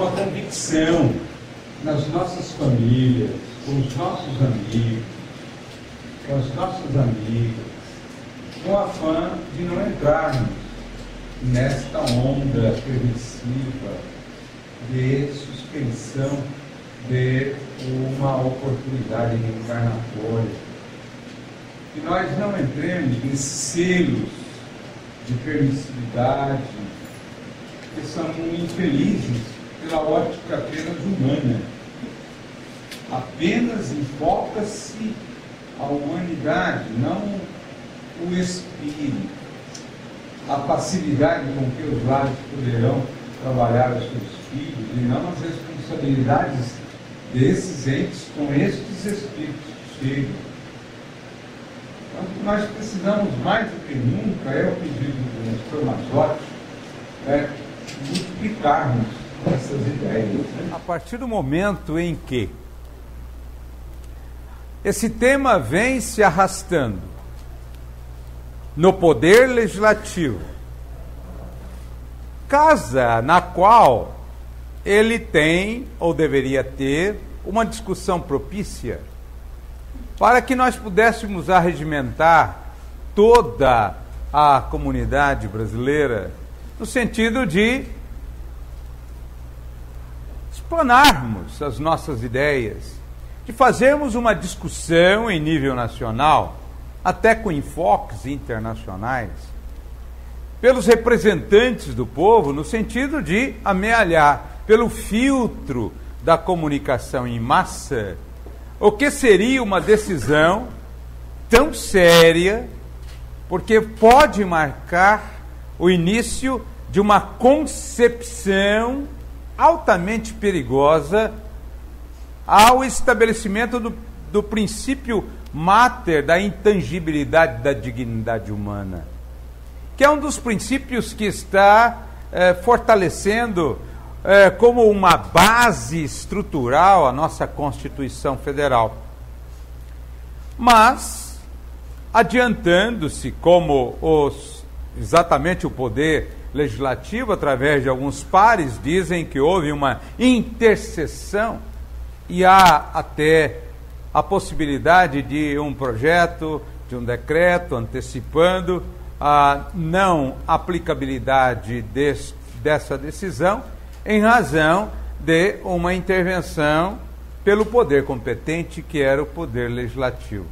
com a convicção nas nossas famílias, com os nossos amigos, com as nossas amigas, com o afã de não entrarmos nesta onda permissiva de suspensão de uma oportunidade reencarnatória. Que nós não entremos nesses selos de permissividade que são infelizes pela ótica apenas humana. Apenas enfoca-se a humanidade, não o espírito, a passividade com que os lares poderão trabalhar os seus filhos, e não as responsabilidades desses entes com estes espíritos que chegam. Então, o que nós precisamos mais do que nunca é o pedido do Nestor Mazotti, multiplicarmos essas ideias. A partir do momento em que esse tema vem se arrastando no poder legislativo, casa na qual ele tem, ou deveria ter, uma discussão propícia para que nós pudéssemos arregimentar toda a comunidade brasileira no sentido de explanarmos as nossas ideias, de fazermos uma discussão em nível nacional, até com enfoques internacionais, pelos representantes do povo, no sentido de amealhar pelo filtro da comunicação em massa o que seria uma decisão tão séria, porque pode marcar o início de uma concepção altamente perigosa ao estabelecimento do princípio máter da intangibilidade da dignidade humana, que é um dos princípios que está fortalecendo como uma base estrutural a nossa Constituição Federal. Mas, adiantando-se como exatamente o poder legislativo, através de alguns pares, dizem que houve uma intercessão e há até a possibilidade de um projeto, de um decreto antecipando a não aplicabilidade dessa decisão em razão de uma intervenção pelo poder competente, que era o poder legislativo.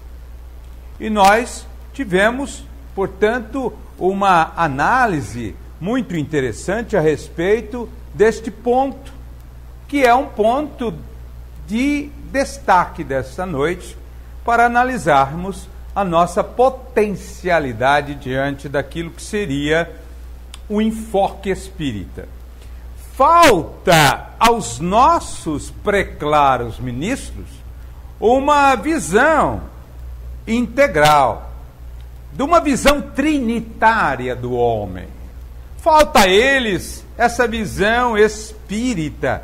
E nós tivemos, portanto, uma análise muito interessante a respeito deste ponto, que é um ponto de destaque desta noite, para analisarmos a nossa potencialidade diante daquilo que seria o enfoque espírita. Falta aos nossos preclaros ministros uma visão integral, de uma visão trinitária do homem. Falta a eles essa visão espírita,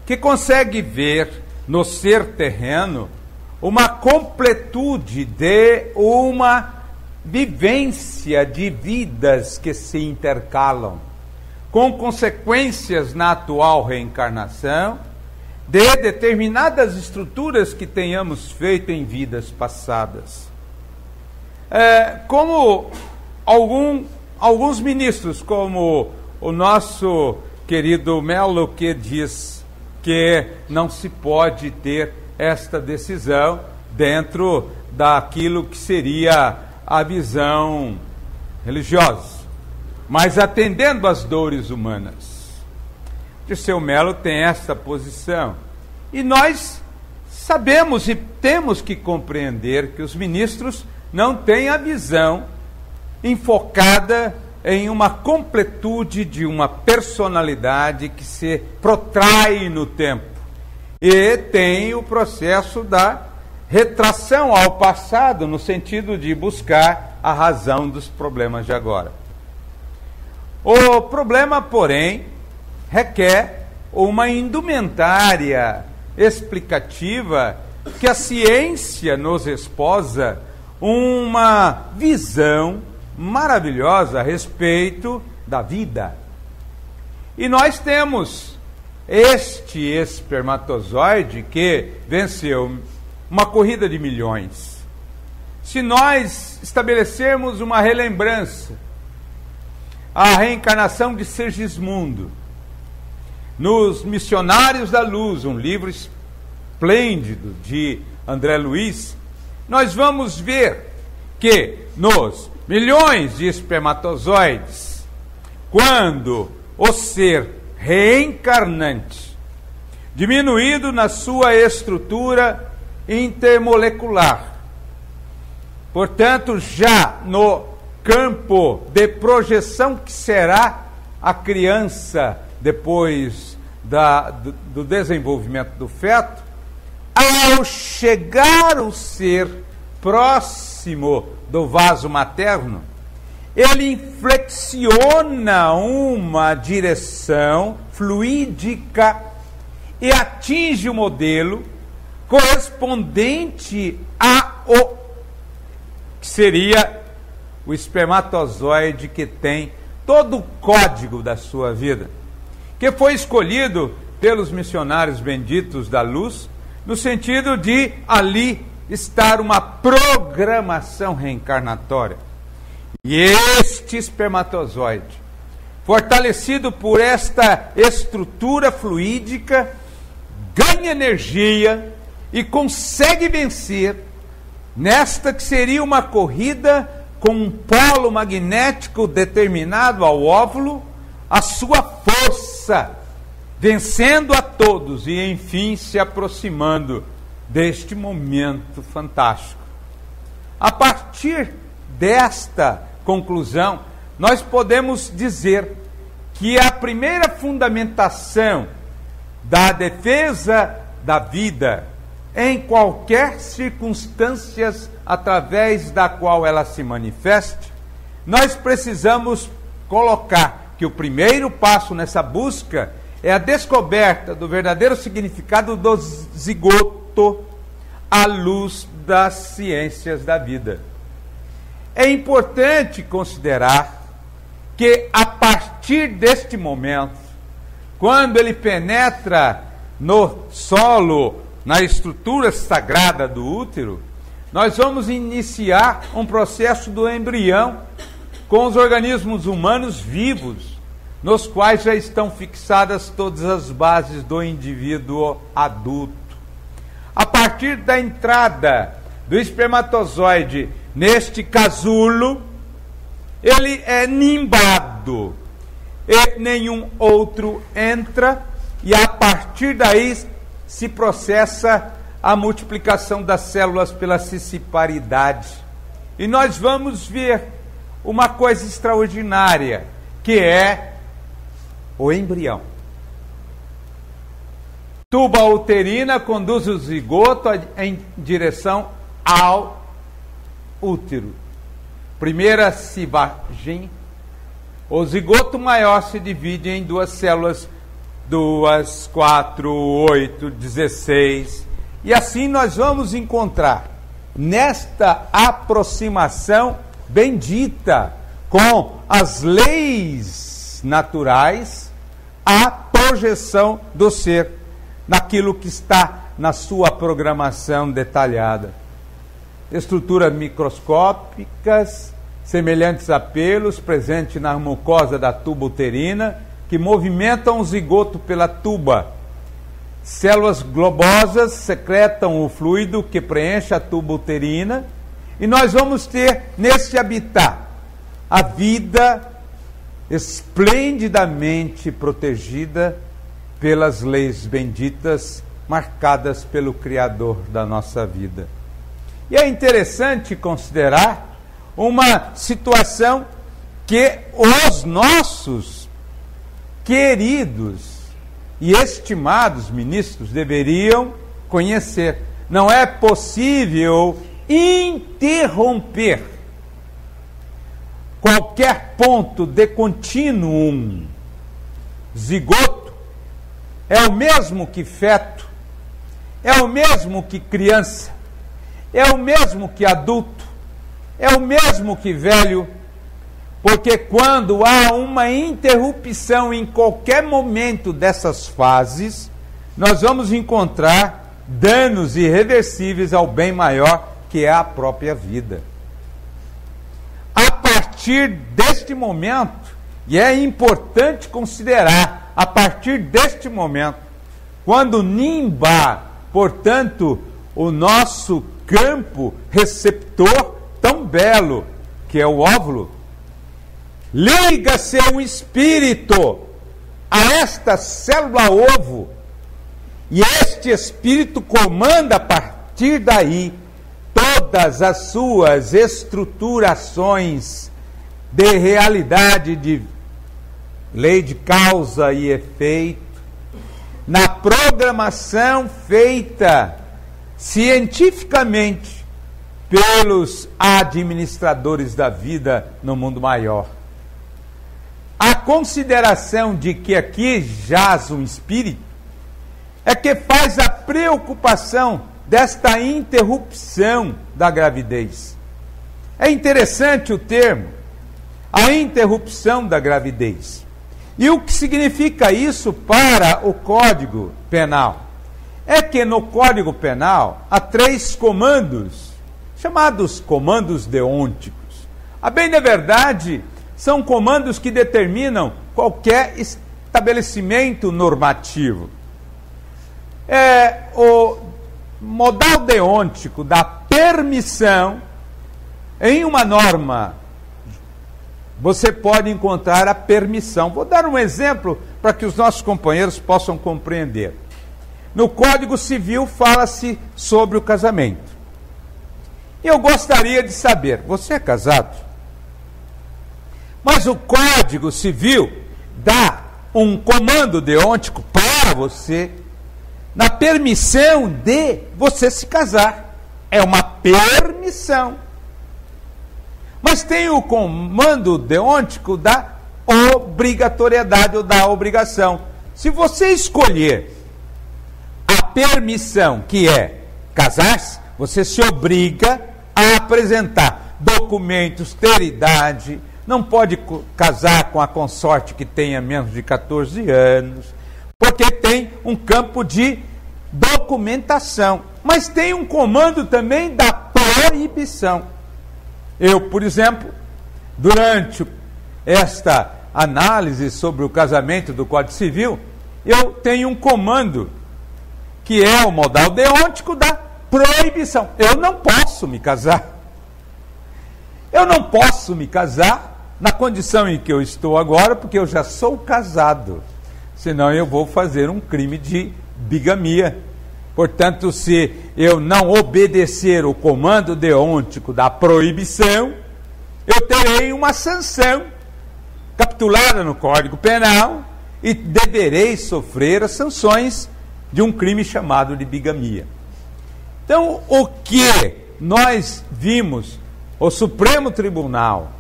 que consegue ver no ser terreno uma completude de uma vivência de vidas que se intercalam, com consequências na atual reencarnação, de determinadas estruturas que tenhamos feito em vidas passadas. Como alguns ministros, como o nosso querido Melo, que diz que não se pode ter esta decisão dentro daquilo que seria a visão religiosa, mas atendendo às dores humanas. Dirceu Melo tem esta posição. E nós sabemos e temos que compreender que os ministros não têm a visão enfocada em uma completude de uma personalidade que se protrai no tempo. E tem o processo da retração ao passado, no sentido de buscar a razão dos problemas de agora. O problema, porém, requer uma indumentária explicativa que a ciência nos esposa uma visão maravilhosa a respeito da vida. E nós temos este espermatozoide que venceu uma corrida de milhões. Se nós estabelecermos uma relembrança, a reencarnação de Sergismundo, nos Missionários da Luz, um livro esplêndido de André Luiz, nós vamos ver que nos milhões de espermatozoides, quando o ser reencarnante, diminuído na sua estrutura intermolecular, portanto, já no campo de projeção que será a criança depois do desenvolvimento do feto, ao chegar o ser próximo do vaso materno, ele inflexiona uma direção fluídica e atinge o modelo correspondente ao que seria o espermatozoide que tem todo o código da sua vida, que foi escolhido pelos missionários benditos da luz, no sentido de ali estar uma programação reencarnatória. E este espermatozoide, fortalecido por esta estrutura fluídica, ganha energia e consegue vencer nesta que seria uma corrida com um polo magnético determinado ao óvulo, a sua força, vencendo a todos e, enfim, se aproximando deste momento fantástico. A partir desta conclusão, nós podemos dizer que a primeira fundamentação da defesa da vida, em qualquer circunstâncias através da qual ela se manifeste, nós precisamos colocar que o primeiro passo nessa busca é a descoberta do verdadeiro significado do zigoto à luz das ciências da vida. É importante considerar que a partir deste momento, quando ele penetra no solo, na estrutura sagrada do útero, nós vamos iniciar um processo do embrião com os organismos humanos vivos, nos quais já estão fixadas todas as bases do indivíduo adulto. A partir da entrada do espermatozoide neste casulo, ele é nimbado e nenhum outro entra, e a partir daí se processa a multiplicação das células pela cisciparidade. E nós vamos ver uma coisa extraordinária, que é o embrião. Tuba uterina conduz o zigoto em direção ao útero. Primeira civagem, o zigoto maior se divide em duas células, 2, 4, 8, 16. E assim nós vamos encontrar, nesta aproximação bendita com as leis naturais, a projeção do ser naquilo que está na sua programação detalhada. Estruturas microscópicas, semelhantes a pelos, presentes na mucosa da tuba uterina, que movimentam o zigoto pela tuba. Células globosas secretam o fluido que preenche a tuba uterina, e nós vamos ter nesse habitat a vida esplendidamente protegida pelas leis benditas marcadas pelo Criador da nossa vida. E é interessante considerar uma situação que os nossos queridos e estimados ministros deveriam conhecer. Não é possível interromper qualquer ponto de contínuo. Zigoto é o mesmo que feto, é o mesmo que criança, é o mesmo que adulto, é o mesmo que velho, Porque quando há uma interrupção em qualquer momento dessas fases, nós vamos encontrar danos irreversíveis ao bem maior, que é a própria vida. A partir deste momento, e é importante considerar, a partir deste momento, quando nimbar, portanto, o nosso campo receptor tão belo, que é o óvulo, liga-se um espírito a esta célula ovo, e este espírito comanda a partir daí todas as suas estruturações de realidade, de lei de causa e efeito, na programação feita cientificamente pelos administradores da vida no mundo maior. A consideração de que aqui jaz um espírito é que faz a preocupação desta interrupção da gravidez. É interessante o termo, a interrupção da gravidez. E o que significa isso para o Código Penal? É que no Código Penal há 3 comandos, chamados comandos deônticos. A bem da verdade, são comandos que determinam qualquer estabelecimento normativo. O modal deôntico da permissão, em uma norma, você pode encontrar a permissão. Vou dar um exemplo para que os nossos companheiros possam compreender. No Código Civil fala-se sobre o casamento. Eu gostaria de saber, você é casado? Mas o Código Civil dá um comando deôntico para você na permissão de você se casar. É uma permissão. Mas tem o comando deôntico da obrigatoriedade ou da obrigação. Se você escolher a permissão, que é casar-se, você se obriga a apresentar documentos, ter idade, não pode casar com a consorte que tenha menos de 14 anos, porque tem um campo de documentação. Mas tem um comando também da proibição. Eu, por exemplo, durante esta análise sobre o casamento do Código Civil, eu tenho um comando que é o modal deôntico da proibição. Eu não posso me casar. Eu não posso me casar na condição em que eu estou agora, porque eu já sou casado. Senão eu vou fazer um crime de bigamia. Portanto, se eu não obedecer o comando deôntico da proibição, eu terei uma sanção capitulada no Código Penal e deverei sofrer as sanções de um crime chamado de bigamia. Então, o que nós vimos o Supremo Tribunal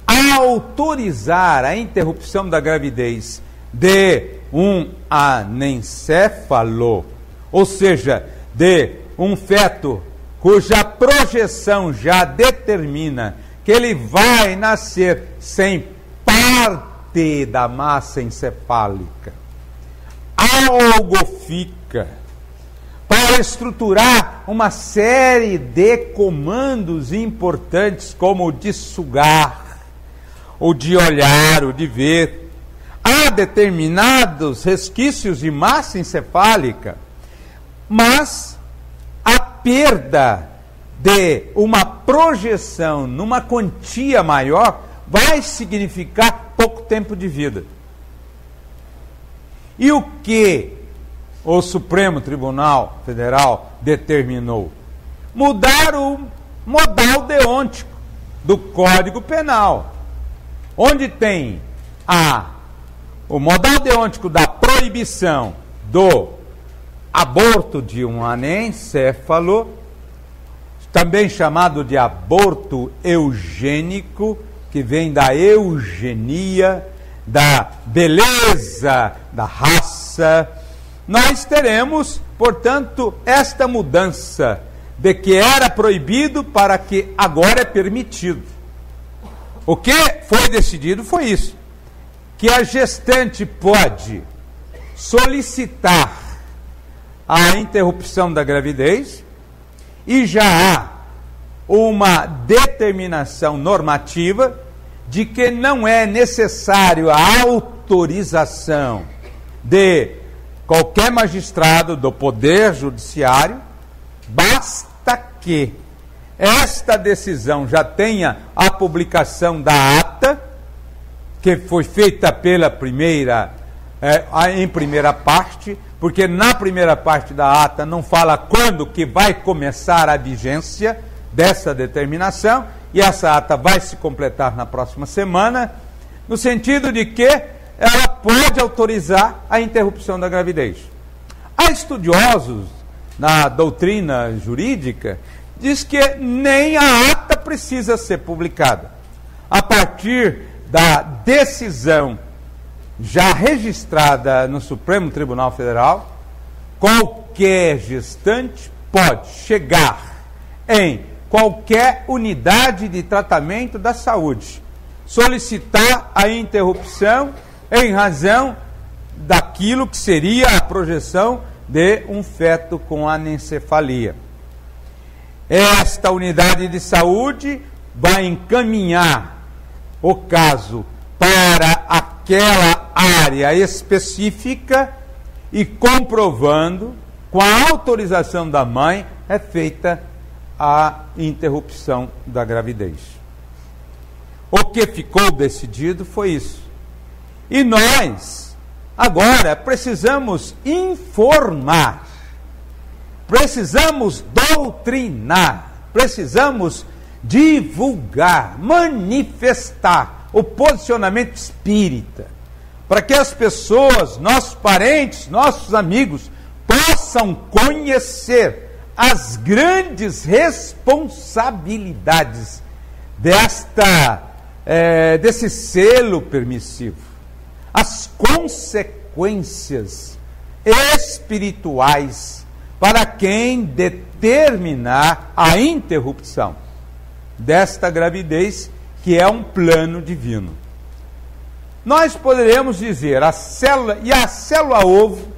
autorizar a interrupção da gravidez de um anencéfalo, ou seja, de um feto cuja projeção já determina que ele vai nascer sem parte da massa encefálica, algo fica para estruturar uma série de comandos importantes, como o de sugar, o de olhar, o de ver. Há determinados resquícios de massa encefálica, mas a perda de uma projeção numa quantia maior vai significar pouco tempo de vida. E o que o Supremo Tribunal Federal determinou? Mudar o modal deôntico do Código Penal, onde tem o modal deôntico da proibição do aborto de um anencéfalo, também chamado de aborto eugênico, que vem da eugenia, da beleza da raça. Nós teremos, portanto, esta mudança de que era proibido para que agora é permitido. o que foi decidido foi isso, que a gestante pode solicitar a interrupção da gravidez e já há uma determinação normativa de que não é necessário a autorização de qualquer magistrado do Poder Judiciário, basta que esta decisão já tenha a publicação da ata, que foi feita pela em primeira parte, porque na primeira parte da ata não fala quando que vai começar a vigência dessa determinação, e essa ata vai se completar na próxima semana, no sentido de que ela pode autorizar a interrupção da gravidez. Há estudiosos na doutrina jurídica diz que nem a ata precisa ser publicada. A partir da decisão já registrada no Supremo Tribunal Federal, qualquer gestante pode chegar em qualquer unidade de tratamento da saúde, solicitar a interrupção em razão daquilo que seria a projeção de um feto com anencefalia. Esta unidade de saúde vai encaminhar o caso para aquela área específica e, comprovando, com a autorização da mãe, é feita a interrupção da gravidez. O que ficou decidido foi isso. E nós, agora, precisamos informar, precisamos doutrinar, precisamos divulgar, manifestar o posicionamento espírita, para que as pessoas, nossos parentes, nossos amigos, possam conhecer as grandes responsabilidades desse selo permissivo, as consequências espirituais para quem determinar a interrupção desta gravidez, que é um plano divino. Nós poderíamos dizer, a célula ovo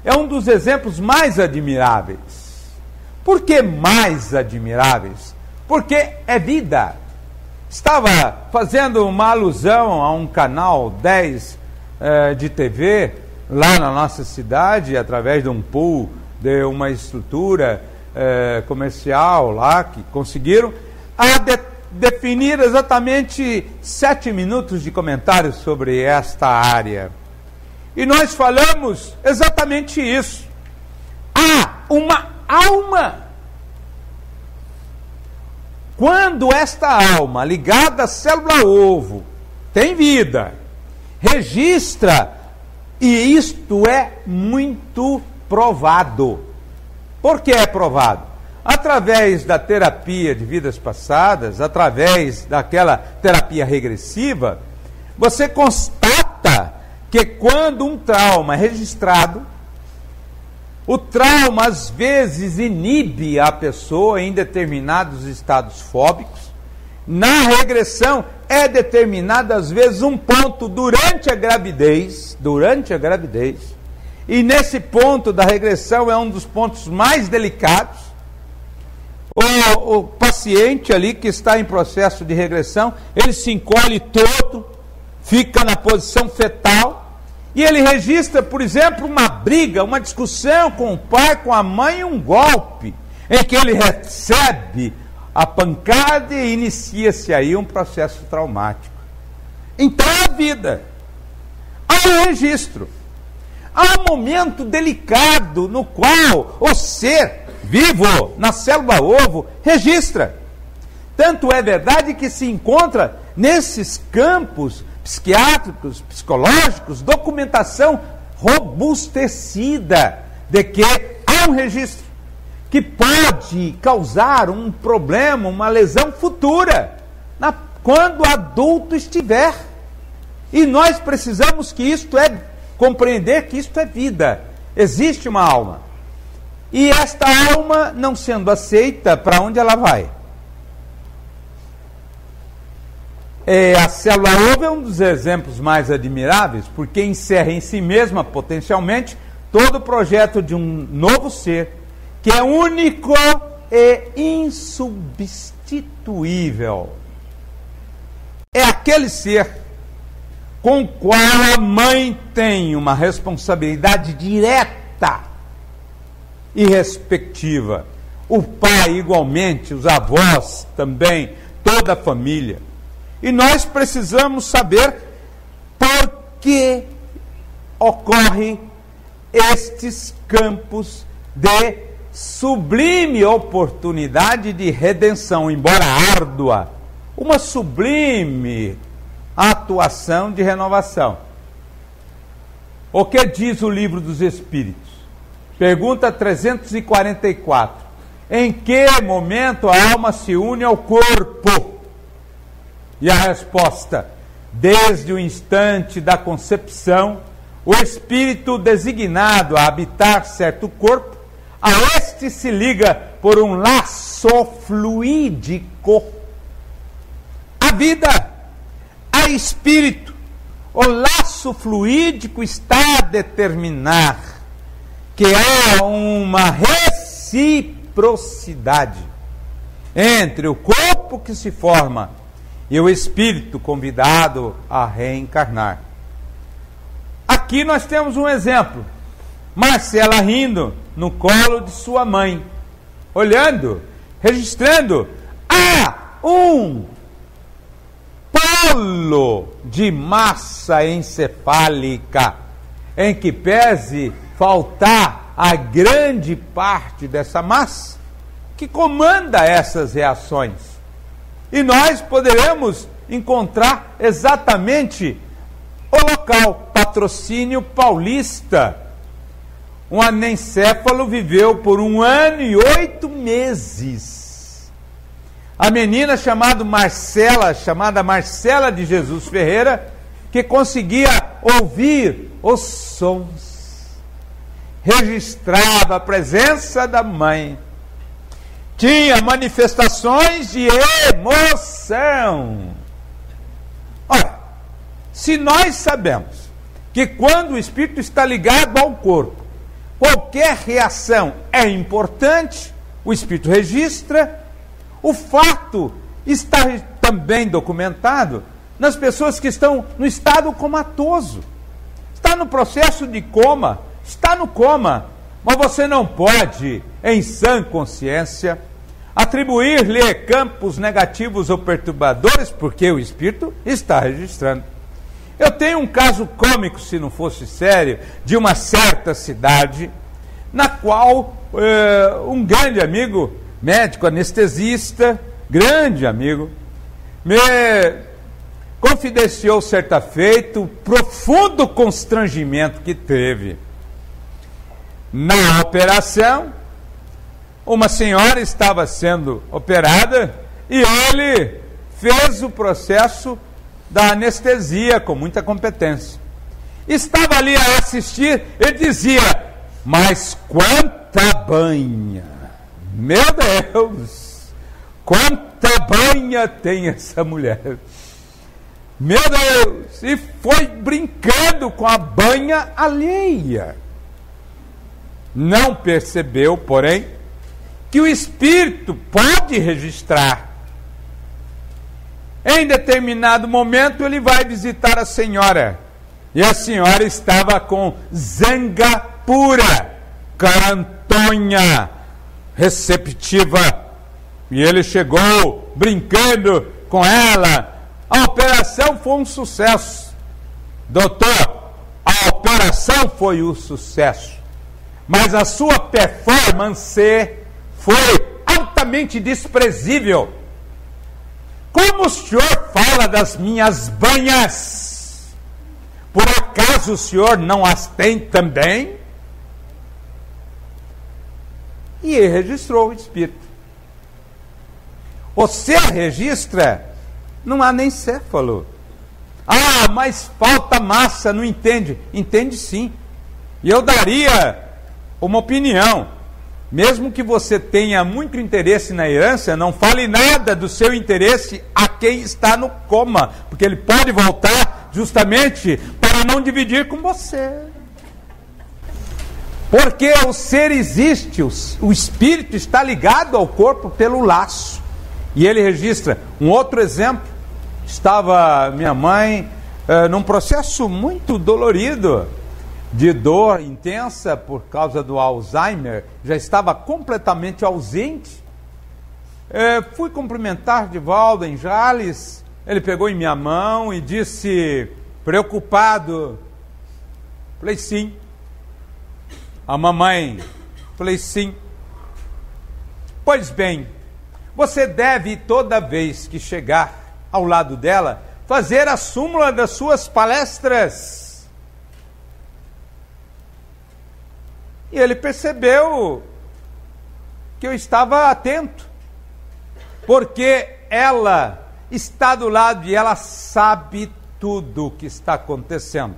é um dos exemplos mais admiráveis. Por que mais admiráveis? Porque é vida. Estava fazendo uma alusão a um canal 10 de TV, lá na nossa cidade, através de um pool, de uma estrutura comercial lá, que conseguiram definir exatamente 7 minutos de comentários sobre esta área. E nós falamos exatamente isso. Há uma alma. Quando esta alma, ligada à célula ovo, tem vida, registra, e isto é muito provado. Por que é provado? Através da terapia de vidas passadas, através daquela terapia regressiva, você constata que quando um trauma é registrado, o trauma às vezes inibe a pessoa em determinados estados fóbicos. Na regressão é determinado às vezes um ponto durante a gravidez, e nesse ponto da regressão é um dos pontos mais delicados. O paciente ali que está em processo de regressão, ele se encolhe todo, fica na posição fetal, e ele registra, por exemplo, uma briga, uma discussão com o pai, com a mãe, um golpe, em que ele recebe a pancada e inicia-se aí um processo traumático. Então é a vida. Há um registro. Há um momento delicado no qual o ser vivo, na célula ovo, registra. Tanto é verdade que se encontra nesses campos psiquiátricos, psicológicos, documentação robustecida de que há um registro que pode causar um problema, uma lesão futura, quando adulto estiver. E nós precisamos compreender que isto é vida. Existe uma alma. E esta alma, não sendo aceita, para onde ela vai? A célula ovo é um dos exemplos mais admiráveis, porque encerra em si mesma, potencialmente, todo o projeto de um novo ser, que é único e insubstituível. É aquele ser com o qual a mãe tem uma responsabilidade direta e respectiva. O pai, igualmente, os avós também, toda a família. E nós precisamos saber por que ocorrem estes campos de sublime oportunidade de redenção, embora árdua, uma sublime atuação de renovação. O que diz o Livro dos Espíritos? Pergunta 344. Em que momento a alma se une ao corpo? E a resposta: desde o instante da concepção, o espírito designado a habitar certo corpo, a este se liga por um laço fluídico. A vida, a espírito, o laço fluídico está a determinar que há uma reciprocidade entre o corpo que se forma e o espírito convidado a reencarnar. Aqui nós temos um exemplo. Marcela rindo no colo de sua mãe, olhando, registrando um polo de massa encefálica, em que pese faltar a grande parte dessa massa que comanda essas reações. E nós poderemos encontrar exatamente o local. Patrocínio Paulista. Um anencéfalo viveu por 1 ano e 8 meses. A menina chamada Marcela de Jesus Ferreira, que conseguia ouvir os sons, registrava a presença da mãe, tinha manifestações de emoção. Ora, se nós sabemos que quando o espírito está ligado ao corpo, qualquer reação é importante, o espírito registra. O fato está também documentado nas pessoas que estão no estado comatoso. Está no processo de coma, está no coma, mas você não pode, em sã consciência, atribuir-lhe campos negativos ou perturbadores, porque o espírito está registrando. Eu tenho um caso cômico, se não fosse sério, de uma certa cidade, na qual um grande amigo, médico anestesista, grande amigo, me confidenciou certa feita o profundo constrangimento que teve. Na operação, uma senhora estava sendo operada e ele fez o processo da anestesia com muita competência. Estava ali a assistir e dizia: mas quanta banha! Meu Deus! Quanta banha tem essa mulher! Meu Deus! E foi brincando com a banha alheia. Não percebeu, porém, que o espírito pode registrar. Em determinado momento ele vai visitar a senhora, e a senhora estava com zanga pura, carantonha, receptiva, e ele chegou brincando com ela. A operação foi um sucesso. Doutor, a operação foi um sucesso, mas a sua performance foi altamente desprezível. Como o senhor fala das minhas banhas? Por acaso o senhor não as tem também? E ele registrou o espírito. Você registra, não há nem céfalo. Ah, mas falta massa, não entende? Entende sim. E eu daria uma opinião. Mesmo que você tenha muito interesse na herança, não fale nada do seu interesse a quem está no coma, porque ele pode voltar justamente para não dividir com você. Porque o ser existe, o espírito está ligado ao corpo pelo laço. E ele registra um outro exemplo. Estava minha mãe num processo muito dolorido, de dor intensa por causa do Alzheimer, já estava completamente ausente. Fui cumprimentar Divaldo em Jales, ele pegou em minha mão e disse, preocupado, falei sim. A mamãe, falei sim. Pois bem, você deve toda vez que chegar ao lado dela, fazer a súmula das suas palestras. E ele percebeu que eu estava atento, porque ela está do lado e ela sabe tudo o que está acontecendo.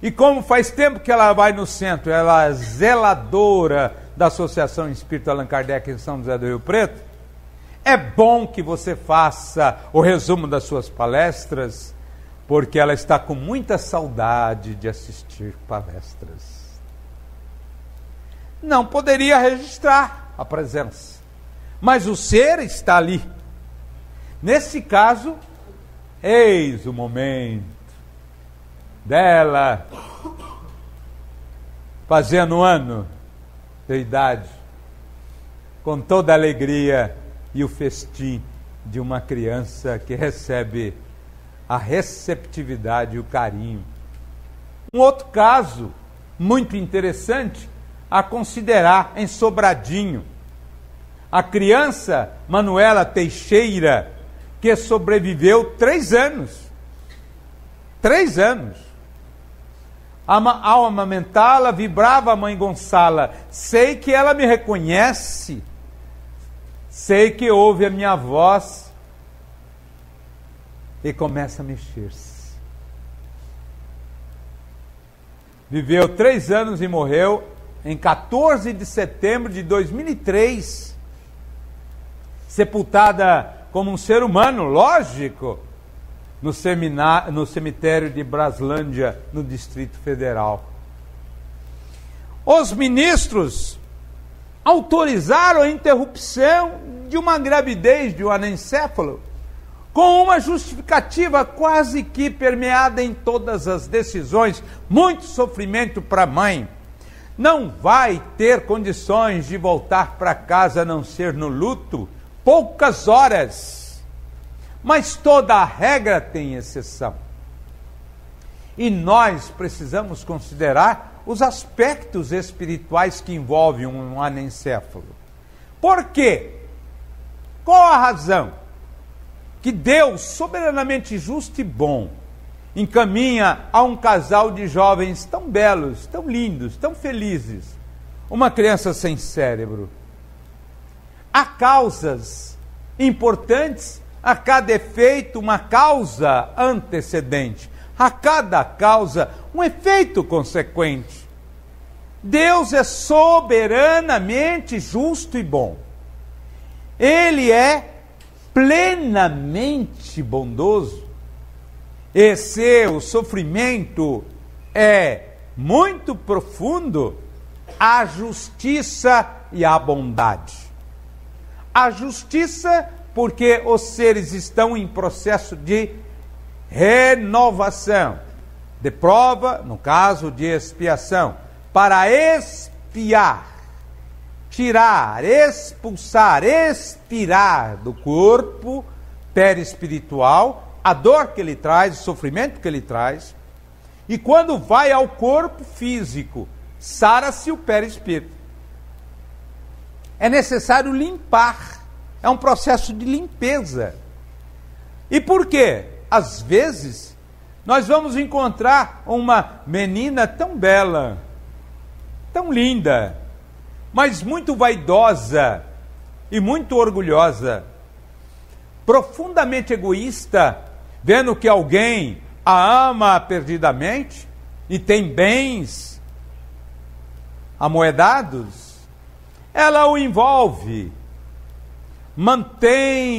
E como faz tempo que ela vai no centro, ela é zeladora da Associação Espírita Allan Kardec em São José do Rio Preto, é bom que você faça o resumo das suas palestras, porque ela está com muita saudade de assistir palestras. Não poderia registrar a presença, mas o ser está ali. Nesse caso, eis o momento dela fazendo um ano de idade, com toda a alegria e o festim de uma criança que recebe a receptividade e o carinho. Um outro caso muito interessante a considerar em Sobradinho. A criança Manuela Teixeira, que sobreviveu 3 anos. 3 anos. Ao amamentá-la, vibrava a mãe Gonçala. Sei que ela me reconhece. Sei que ouve a minha voz. E começa a mexer-se. Viveu 3 anos e morreu em 14 de setembro de 2003. Sepultada como um ser humano, lógico, no cemitério de Braslândia, no Distrito Federal. Os ministros autorizaram a interrupção de uma gravidez de um anencéfalo, com uma justificativa quase que permeada em todas as decisões, muito sofrimento para a mãe. Não vai ter condições de voltar para casa a não ser no luto, poucas horas. Mas toda a regra tem exceção. E nós precisamos considerar os aspectos espirituais que envolvem um anencéfalo. Por quê? Qual a razão que Deus, soberanamente justo e bom, encaminha a um casal de jovens tão belos, tão lindos, tão felizes, uma criança sem cérebro? Há causas importantes. A cada efeito, uma causa antecedente. A cada causa, um efeito consequente. Deus é soberanamente justo e bom. Ele é plenamente bondoso. E se o sofrimento é muito profundo, a justiça e a bondade. A justiça, porque os seres estão em processo de renovação, de prova, no caso de expiação, para expiar, tirar, expulsar, expirar do corpo perispiritual a dor que ele traz, o sofrimento que ele traz, e quando vai ao corpo físico, sara-se o perispírito. É necessário limpar. É um processo de limpeza. E por quê? Às vezes, nós vamos encontrar uma menina tão bela, tão linda, mas muito vaidosa e muito orgulhosa, profundamente egoísta, vendo que alguém a ama perdidamente e tem bens amoedados, ela o envolve,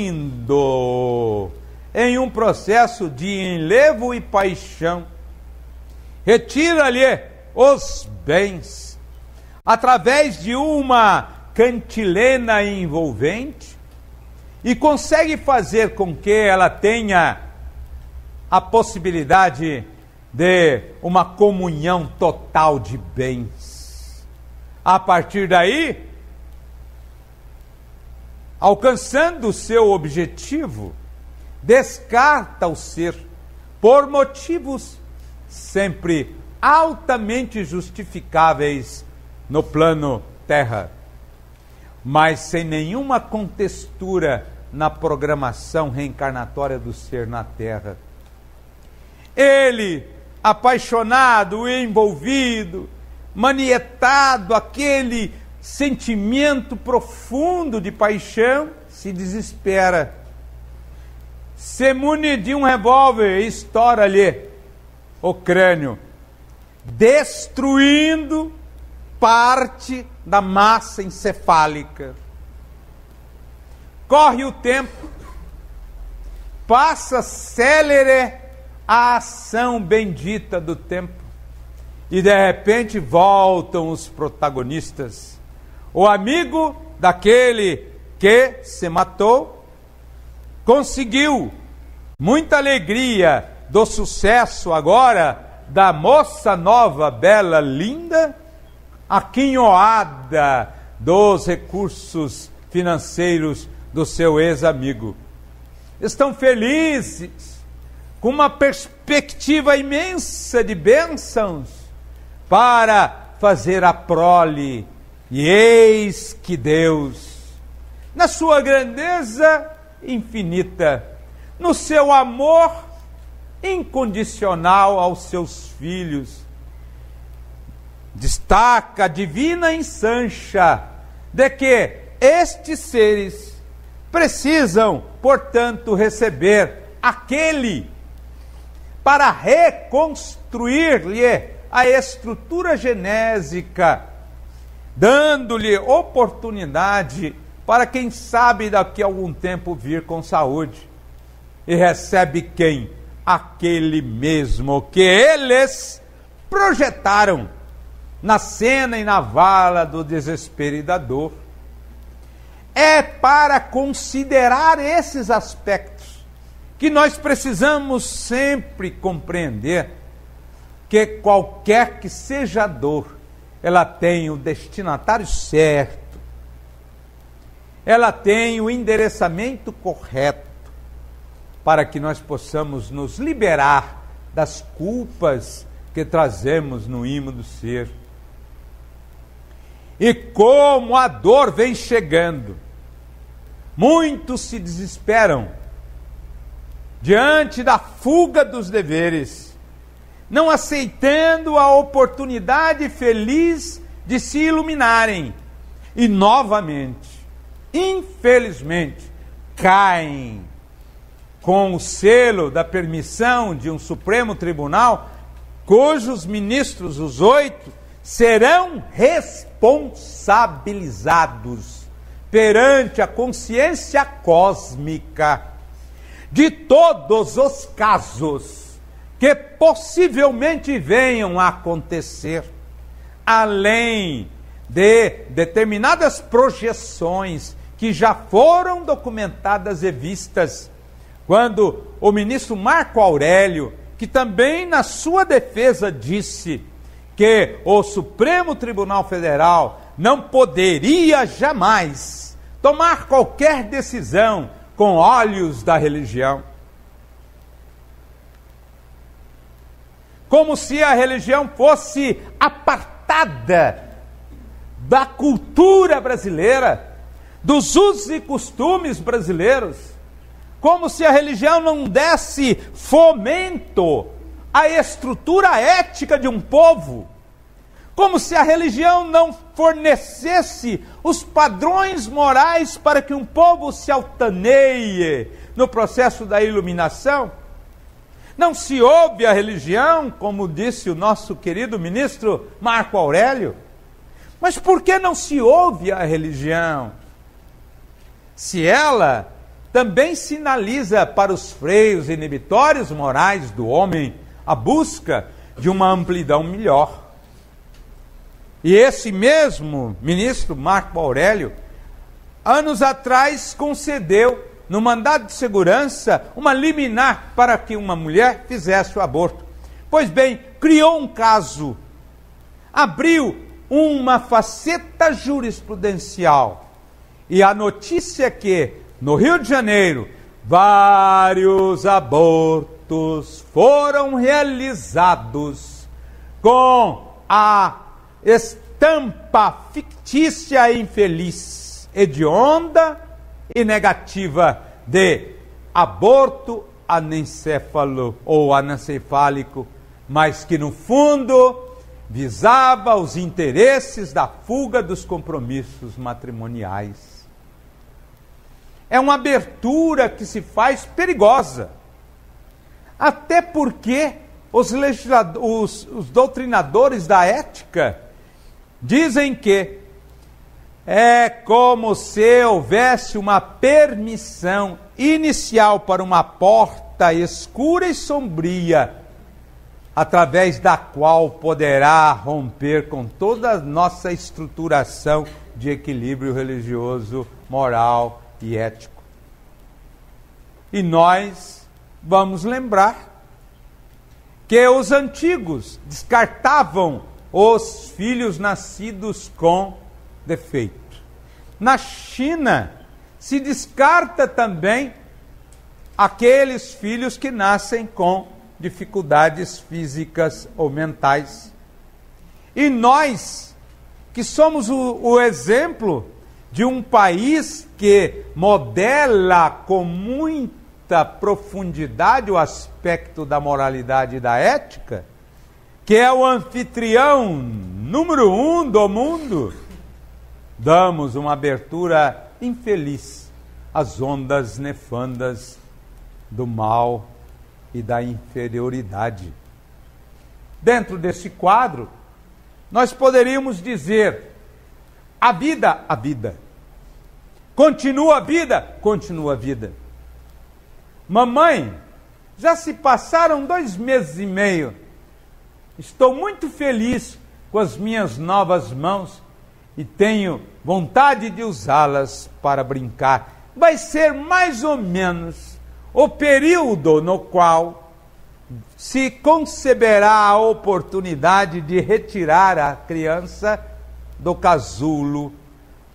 mantendo em um processo de enlevo e paixão. Retira-lhe os bens através de uma cantilena envolvente e consegue fazer com que ela tenha a possibilidade de uma comunhão total de bens. A partir daí, alcançando o seu objetivo, descarta o ser por motivos sempre altamente justificáveis no plano terra, mas sem nenhuma contextura na programação reencarnatória do ser na terra. Ele, apaixonado, envolvido, manietado, aquele sentimento profundo de paixão, se desespera, se mune de um revólver e estoura-lhe o crânio, destruindo parte da massa encefálica. Corre o tempo, passa célere a ação bendita do tempo, e de repente voltam os protagonistas. O amigo daquele que se matou conseguiu muita alegria do sucesso agora da moça nova, bela, linda, aquinhoada dos recursos financeiros do seu ex-amigo. Estão felizes, com uma perspectiva imensa de bênçãos para fazer a prole. E eis que Deus, na sua grandeza infinita, no seu amor incondicional aos seus filhos, destaca a divina ensancha de que estes seres precisam, portanto, receber aquele para reconstruir-lhe a estrutura genésica, dando-lhe oportunidade para, quem sabe, daqui a algum tempo vir com saúde. E recebe quem? Aquele mesmo que eles projetaram na cena e na vala do desespero e da dor. É para considerar esses aspectos que nós precisamos sempre compreender que qualquer que seja a dor, ela tem o destinatário certo, ela tem o endereçamento correto, para que nós possamos nos liberar das culpas que trazemos no ímã do ser. E como a dor vem chegando, muitos se desesperam diante da fuga dos deveres, não aceitando a oportunidade feliz de se iluminarem, e novamente, infelizmente, caem com o selo da permissão de um Supremo Tribunal, cujos ministros, os 8, serão responsabilizados perante a consciência cósmica de todos os casos que possivelmente venham a acontecer, além de determinadas projeções que já foram documentadas e vistas, quando o ministro Marco Aurélio, que também na sua defesa disse que o Supremo Tribunal Federal não poderia jamais tomar qualquer decisão com olhos da religião. Como se a religião fosse apartada da cultura brasileira, dos usos e costumes brasileiros, como se a religião não desse fomento à estrutura ética de um povo, como se a religião não fornecesse os padrões morais para que um povo se altaneie no processo da iluminação. Não se ouve a religião, como disse o nosso querido ministro Marco Aurélio. Mas por que não se ouve a religião? Se ela também sinaliza para os freios inibitórios morais do homem a busca de uma amplidão melhor. E esse mesmo ministro Marco Aurélio, anos atrás, concedeu, no mandado de segurança, uma liminar para que uma mulher fizesse o aborto. Pois bem, criou um caso, abriu uma faceta jurisprudencial. E a notícia é que, no Rio de Janeiro, vários abortos foram realizados com a estampa fictícia e infeliz, hedionda e negativa de aborto anencefalo ou anencefálico, mas que no fundo visava os interesses da fuga dos compromissos matrimoniais. É uma abertura que se faz perigosa, até porque os doutrinadores da ética dizem que é como se houvesse uma permissão inicial para uma porta escura e sombria, através da qual poderá romper com toda a nossa estruturação de equilíbrio religioso, moral e ético. E nós vamos lembrar que os antigos descartavam os filhos nascidos com defeito. Na China, se descarta também aqueles filhos que nascem com dificuldades físicas ou mentais. E nós, que somos o exemplo de um país que modela com muita profundidade o aspecto da moralidade e da ética, que é o anfitrião número 1 do mundo, damos uma abertura infeliz às ondas nefandas do mal e da inferioridade. Dentro desse quadro, nós poderíamos dizer: a vida, a vida. Continua a vida, continua a vida. Mamãe, já se passaram 2 meses e meio. Estou muito feliz com as minhas novas mãos e tenho vontade de usá-las para brincar. Vai ser mais ou menos o período no qual se conceberá a oportunidade de retirar a criança do casulo,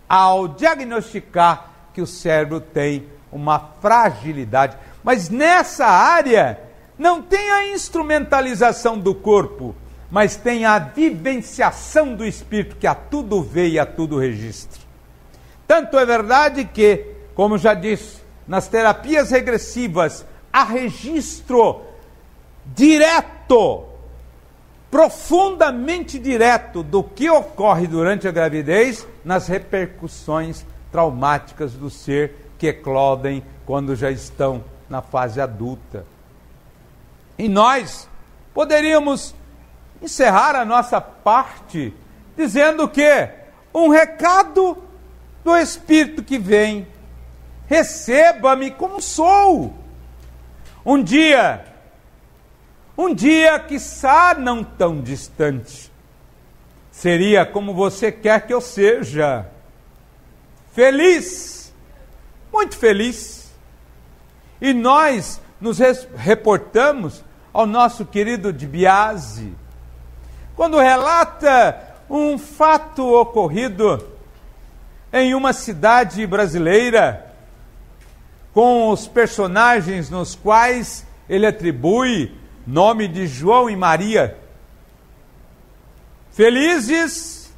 ao diagnosticar que o cérebro tem uma fragilidade. Mas nessa área não tem a instrumentalização do corpo, mas tem a vivenciação do espírito, que a tudo vê e a tudo registra. Tanto é verdade que, como já disse, nas terapias regressivas, há registro direto, profundamente direto, do que ocorre durante a gravidez nas repercussões traumáticas do ser que eclodem quando já estão na fase adulta. E nós poderíamos encerrar a nossa parte dizendo que um recado do Espírito que vem: receba-me como sou. Um dia, quiçá não tão distante, seria como você quer que eu seja. Feliz, muito feliz. E nós nos reportamos ao nosso querido Di Biase, quando relata um fato ocorrido em uma cidade brasileira, com os personagens nos quais ele atribui nome de João e Maria. Felizes,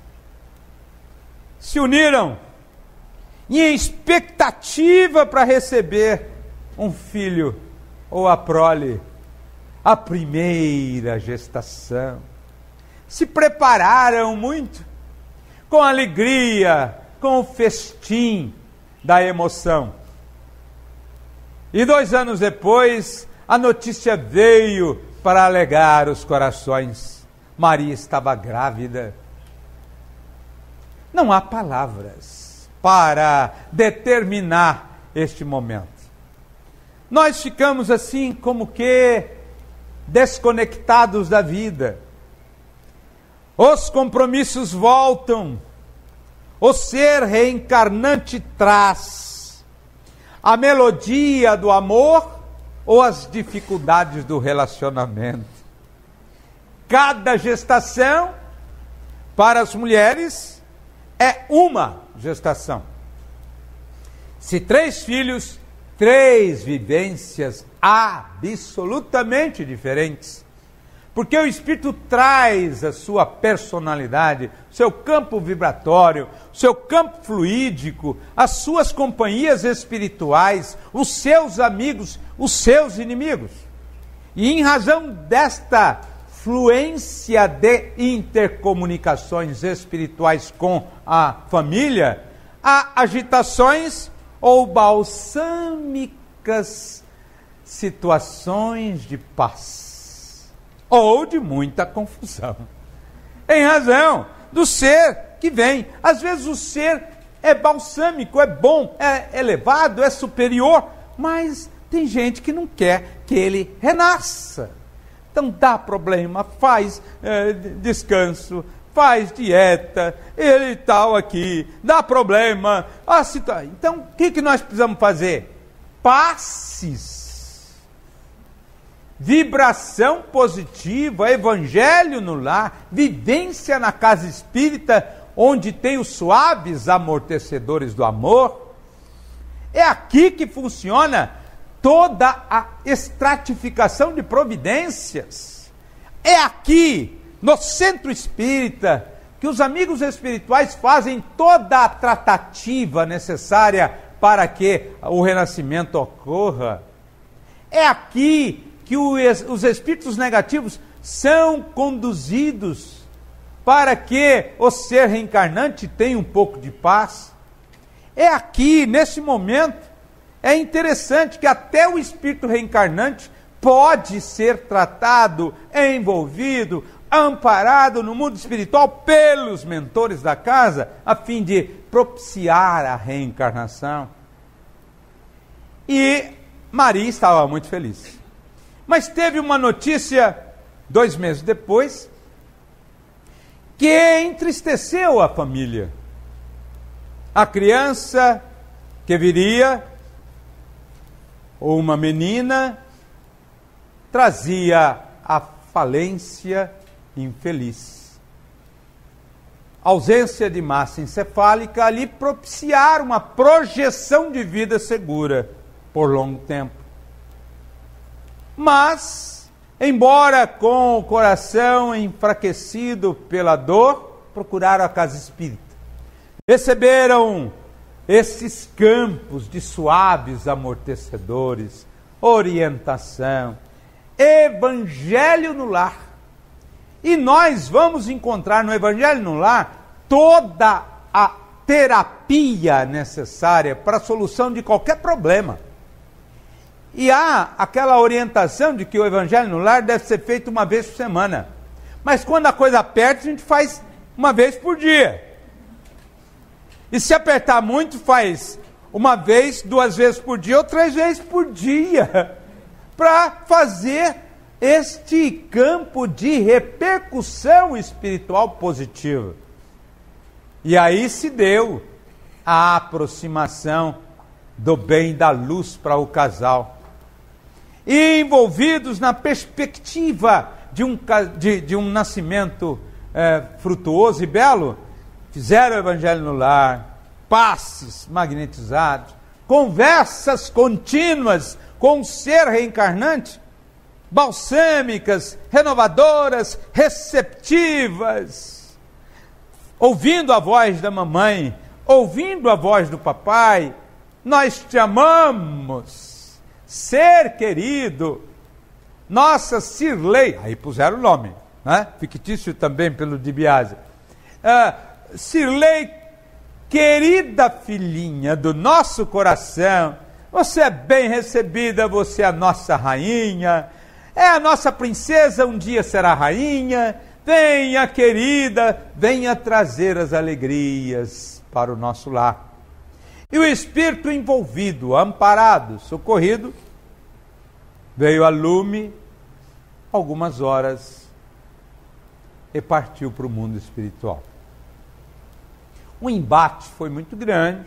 se uniram em expectativa para receber um filho ou a prole, a primeira gestação. Se prepararam muito, com alegria, com o festim da emoção. E 2 anos depois, a notícia veio para alegrar os corações: Maria estava grávida. Não há palavras para determinar este momento. nós ficamos assim como que desconectados da vida. Os compromissos voltam, o ser reencarnante traz a melodia do amor ou as dificuldades do relacionamento. Cada gestação, para as mulheres, é uma gestação. Se 3 filhos, 3 vivências absolutamente diferentes. Porque o Espírito traz a sua personalidade, seu campo vibratório, seu campo fluídico, as suas companhias espirituais, os seus amigos, os seus inimigos. E em razão desta fluência de intercomunicações espirituais com a família, há agitações ou balsâmicas situações de paz ou de muita confusão, em razão do ser que vem. Às vezes o ser é balsâmico, é bom, é elevado, é superior, mas tem gente que não quer que ele renasça. Então dá problema, faz descanso, faz dieta, ele e tal aqui, dá problema. Então o que nós precisamos fazer? Passes. Vibração positiva, evangelho no lar, vivência na casa espírita, onde tem os suaves amortecedores do amor. É aqui que funciona toda a estratificação de providências. É aqui, no centro espírita, que os amigos espirituais fazem toda a tratativa necessária para que o renascimento ocorra. É aqui que os espíritos negativos são conduzidos para que o ser reencarnante tenha um pouco de paz. É aqui, nesse momento, é interessante que até o espírito reencarnante pode ser tratado, envolvido, amparado no mundo espiritual pelos mentores da casa, a fim de propiciar a reencarnação. E Maria estava muito feliz. Mas teve uma notícia, 2 meses depois, que entristeceu a família. A criança que viria, ou uma menina, trazia a falência infeliz. A ausência de massa encefálica ali propiciar uma projeção de vida segura por longo tempo. Mas, embora com o coração enfraquecido pela dor, procuraram a casa espírita. Receberam esses campos de suaves amortecedores, orientação, evangelho no lar. E nós vamos encontrar no evangelho no lar toda a terapia necessária para a solução de qualquer problema. E há aquela orientação de que o evangelho no lar deve ser feito uma vez por semana. Mas quando a coisa aperta, a gente faz uma vez por dia. E se apertar muito, faz uma vez, 2 vezes por dia ou 3 vezes por dia. Para fazer este campo de repercussão espiritual positiva. E aí se deu a aproximação do bem e da luz para o casal. E envolvidos na perspectiva de um nascimento frutuoso e belo, fizeram o evangelho no lar, passes magnetizados, conversas contínuas com o ser reencarnante, balsâmicas, renovadoras, receptivas, ouvindo a voz da mamãe, ouvindo a voz do papai. Nós te amamos, ser querido, nossa Cirlei, aí puseram o nome, né? Fictício também pelo DiBiase. Cirlei, querida filhinha do nosso coração, você é bem recebida, você é a nossa rainha, é a nossa princesa, um dia será rainha, venha querida, venha trazer as alegrias para o nosso lar. E o espírito envolvido, amparado, socorrido, veio a lume algumas horas e partiu para o mundo espiritual. O embate foi muito grande,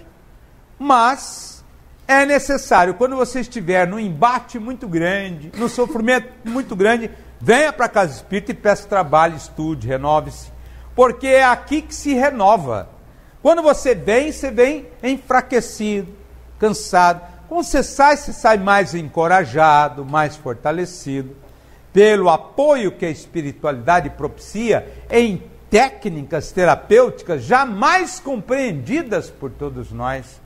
mas é necessário, quando você estiver num embate muito grande, no sofrimento muito grande, venha para a casa espírita e peça trabalho, estude, renove-se, porque é aqui que se renova. Quando você vem enfraquecido, cansado. Quando você sai mais encorajado, mais fortalecido, pelo apoio que a espiritualidade propicia em técnicas terapêuticas jamais compreendidas por todos nós,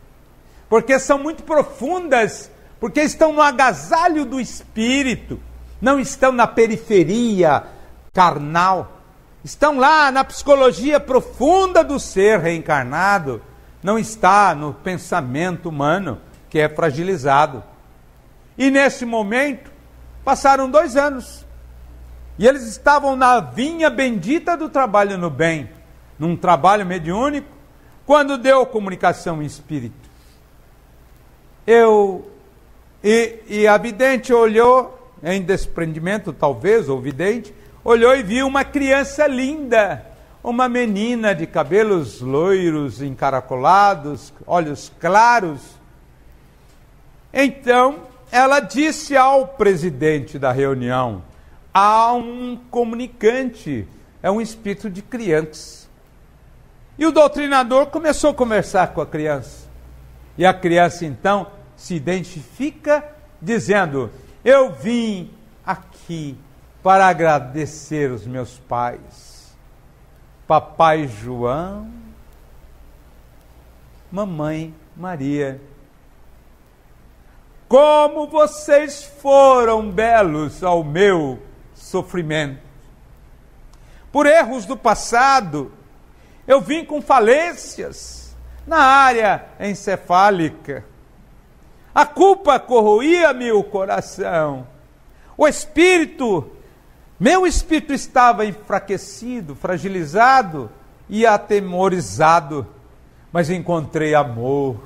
porque são muito profundas, porque estão no agasalho do espírito, não estão na periferia carnal, estão lá na psicologia profunda do ser reencarnado, não está no pensamento humano, que é fragilizado. E nesse momento, passaram 2 anos, e eles estavam na vinha bendita do trabalho no bem, num trabalho mediúnico, quando deu comunicação em espírito. A vidente olhou, em desprendimento talvez, ou vidente, olhou e viu uma criança linda, uma menina de cabelos loiros, encaracolados, olhos claros. Então, ela disse ao presidente da reunião: há um comunicante, é um espírito de criança. E o doutrinador começou a conversar com a criança. E a criança, então, se identifica dizendo: eu vim aqui para agradecer os meus pais, Papai João, Mamãe Maria. Como vocês foram belos ao meu sofrimento. Por erros do passado, eu vim com falências na área encefálica. A culpa corroía-me o coração. O espírito, meu espírito estava enfraquecido, fragilizado e atemorizado. Mas encontrei amor,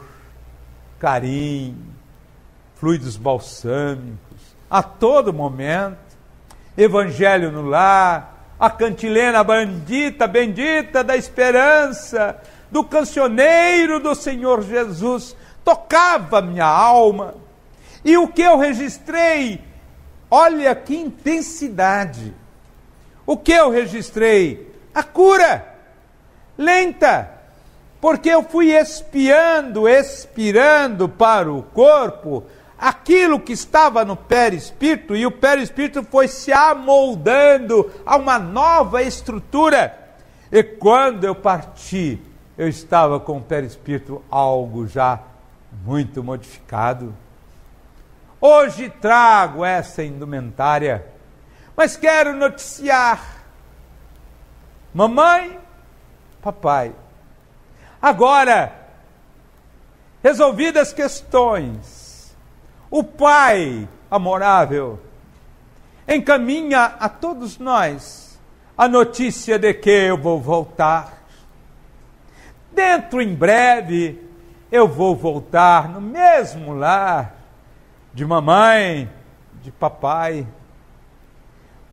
carinho, fluidos balsâmicos, a todo momento, evangelho no lar, a cantilena bendita da esperança, do cancioneiro do Senhor Jesus, tocava minha alma. E o que eu registrei, olha que intensidade, o que eu registrei? A cura, lenta, porque eu fui expirando para o corpo, aquilo que estava no perispírito, e o perispírito foi se amoldando a uma nova estrutura. E quando eu parti, eu estava com o perispírito algo já muito modificado. Hoje trago essa indumentária, mas quero noticiar, mamãe, papai, agora, resolvidas as questões, o Pai amorável encaminha a todos nós a notícia de que eu vou voltar. Dentro em breve, eu vou voltar no mesmo lar de mamãe, de papai,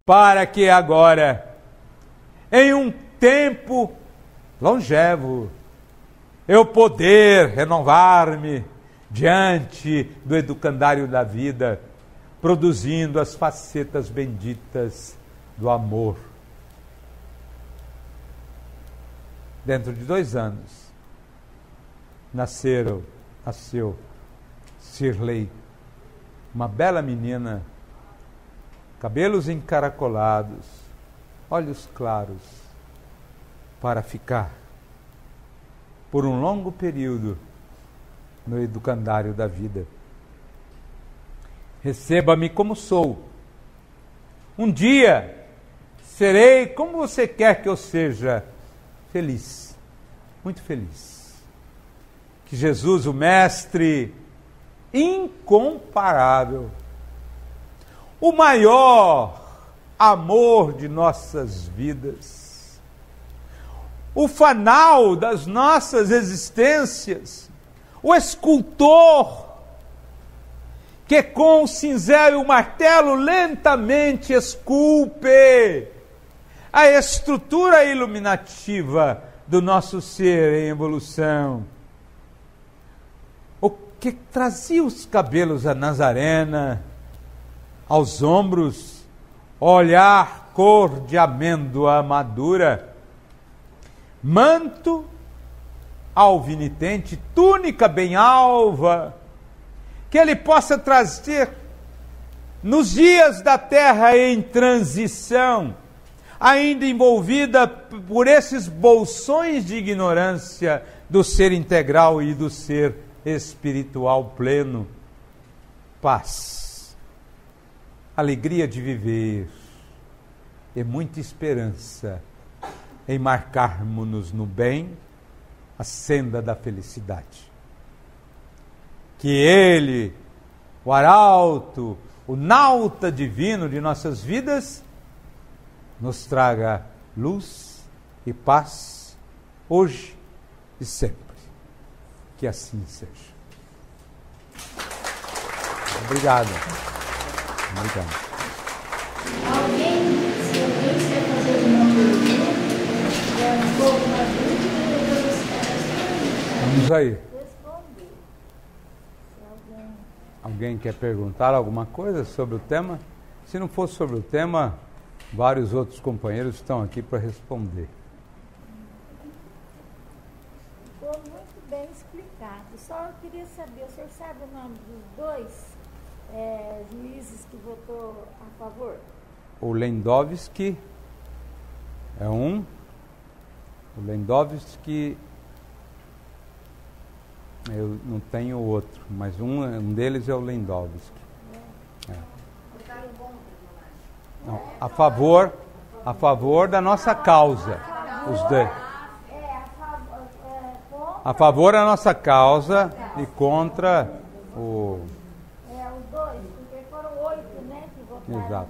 para que agora, em um tempo longevo, eu poder renovar-me diante do educandário da vida, produzindo as facetas benditas do amor. Dentro de 2 anos, nasceu Cirlei, uma bela menina, cabelos encaracolados, olhos claros, para ficar por um longo período no educandário da vida. Receba-me como sou. Um dia serei como você quer que eu seja, feliz, muito feliz. Que Jesus, o Mestre incomparável, o maior amor de nossas vidas, o fanal das nossas existências, o escultor que com o cinzel e o martelo lentamente esculpe a estrutura iluminativa do nosso ser em evolução. O que trazia os cabelos a Nazarena, aos ombros, olhar cor de amêndoa madura, manto alvinitente, túnica bem alva, que ele possa trazer nos dias da terra em transição, ainda envolvida por esses bolsões de ignorância do ser integral e do ser espiritual pleno. Paz, alegria de viver e muita esperança em marcarmos-nos no bem a senda da felicidade. Que Ele, o arauto, o nauta divino de nossas vidas, nos traga luz e paz, hoje e sempre. Que assim seja. Obrigado. Obrigado. Se alguém quiser fazer alguma pergunta, alguma dúvida, Vamos aí. responder. Se Alguém quer perguntar alguma coisa sobre o tema? Se não for sobre o tema, vários outros companheiros estão aqui para responder. ficou muito bem explicado. Só eu queria saber, o senhor sabe o nome dos dois juízes que votou a favor? O Lewandowski é um. O Lewandowski, eu não tenho outro, mas um deles é o Lewandowski. Não, a favor da nossa causa. Os dois. A favor da nossa causa e contra o... Os dois, porque foram 8, né, que votaram. Exato.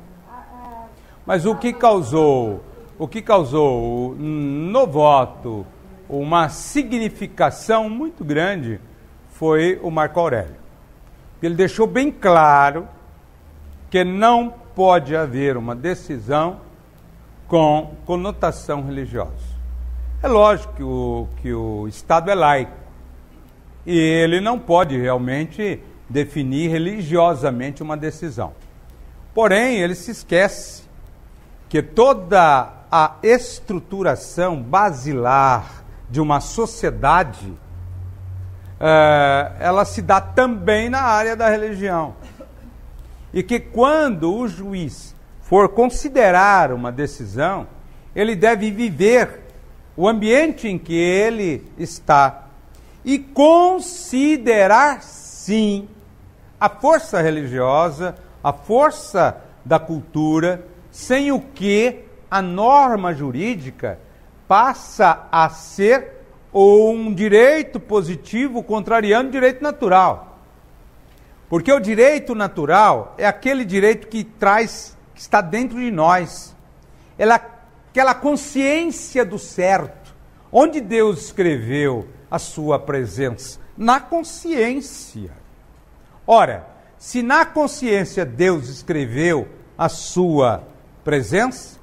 Mas o que causou no voto uma significação muito grande foi o Marco Aurélio. Ele deixou bem claro que não pode haver uma decisão com conotação religiosa. É lógico que o Estado é laico e ele não pode realmente definir religiosamente uma decisão. Porém, ele se esquece que toda a estruturação basilar de uma sociedade, ela se dá também na área da religião. E que quando o juiz for considerar uma decisão, ele deve viver o ambiente em que ele está e considerar, sim, a força religiosa, a força da cultura, sem o que a norma jurídica passa a ser um direito positivo contrariando o direito natural. Porque o direito natural é aquele direito que está dentro de nós. Aquela consciência do certo. Onde Deus escreveu a sua presença? Na consciência. Ora, se na consciência Deus escreveu a sua presença,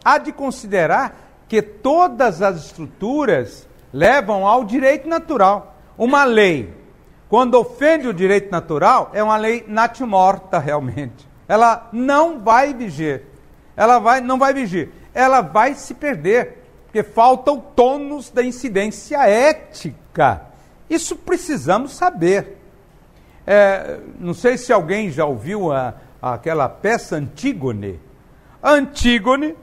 há de considerar que todas as estruturas levam ao direito natural. Uma lei, quando ofende o direito natural, é uma lei natimorta realmente. Ela não vai viger. Não vai vigir. Ela vai se perder, porque falta o tônus da incidência ética. Isso precisamos saber. Não sei se alguém já ouviu aquela peça Antígone. Antígone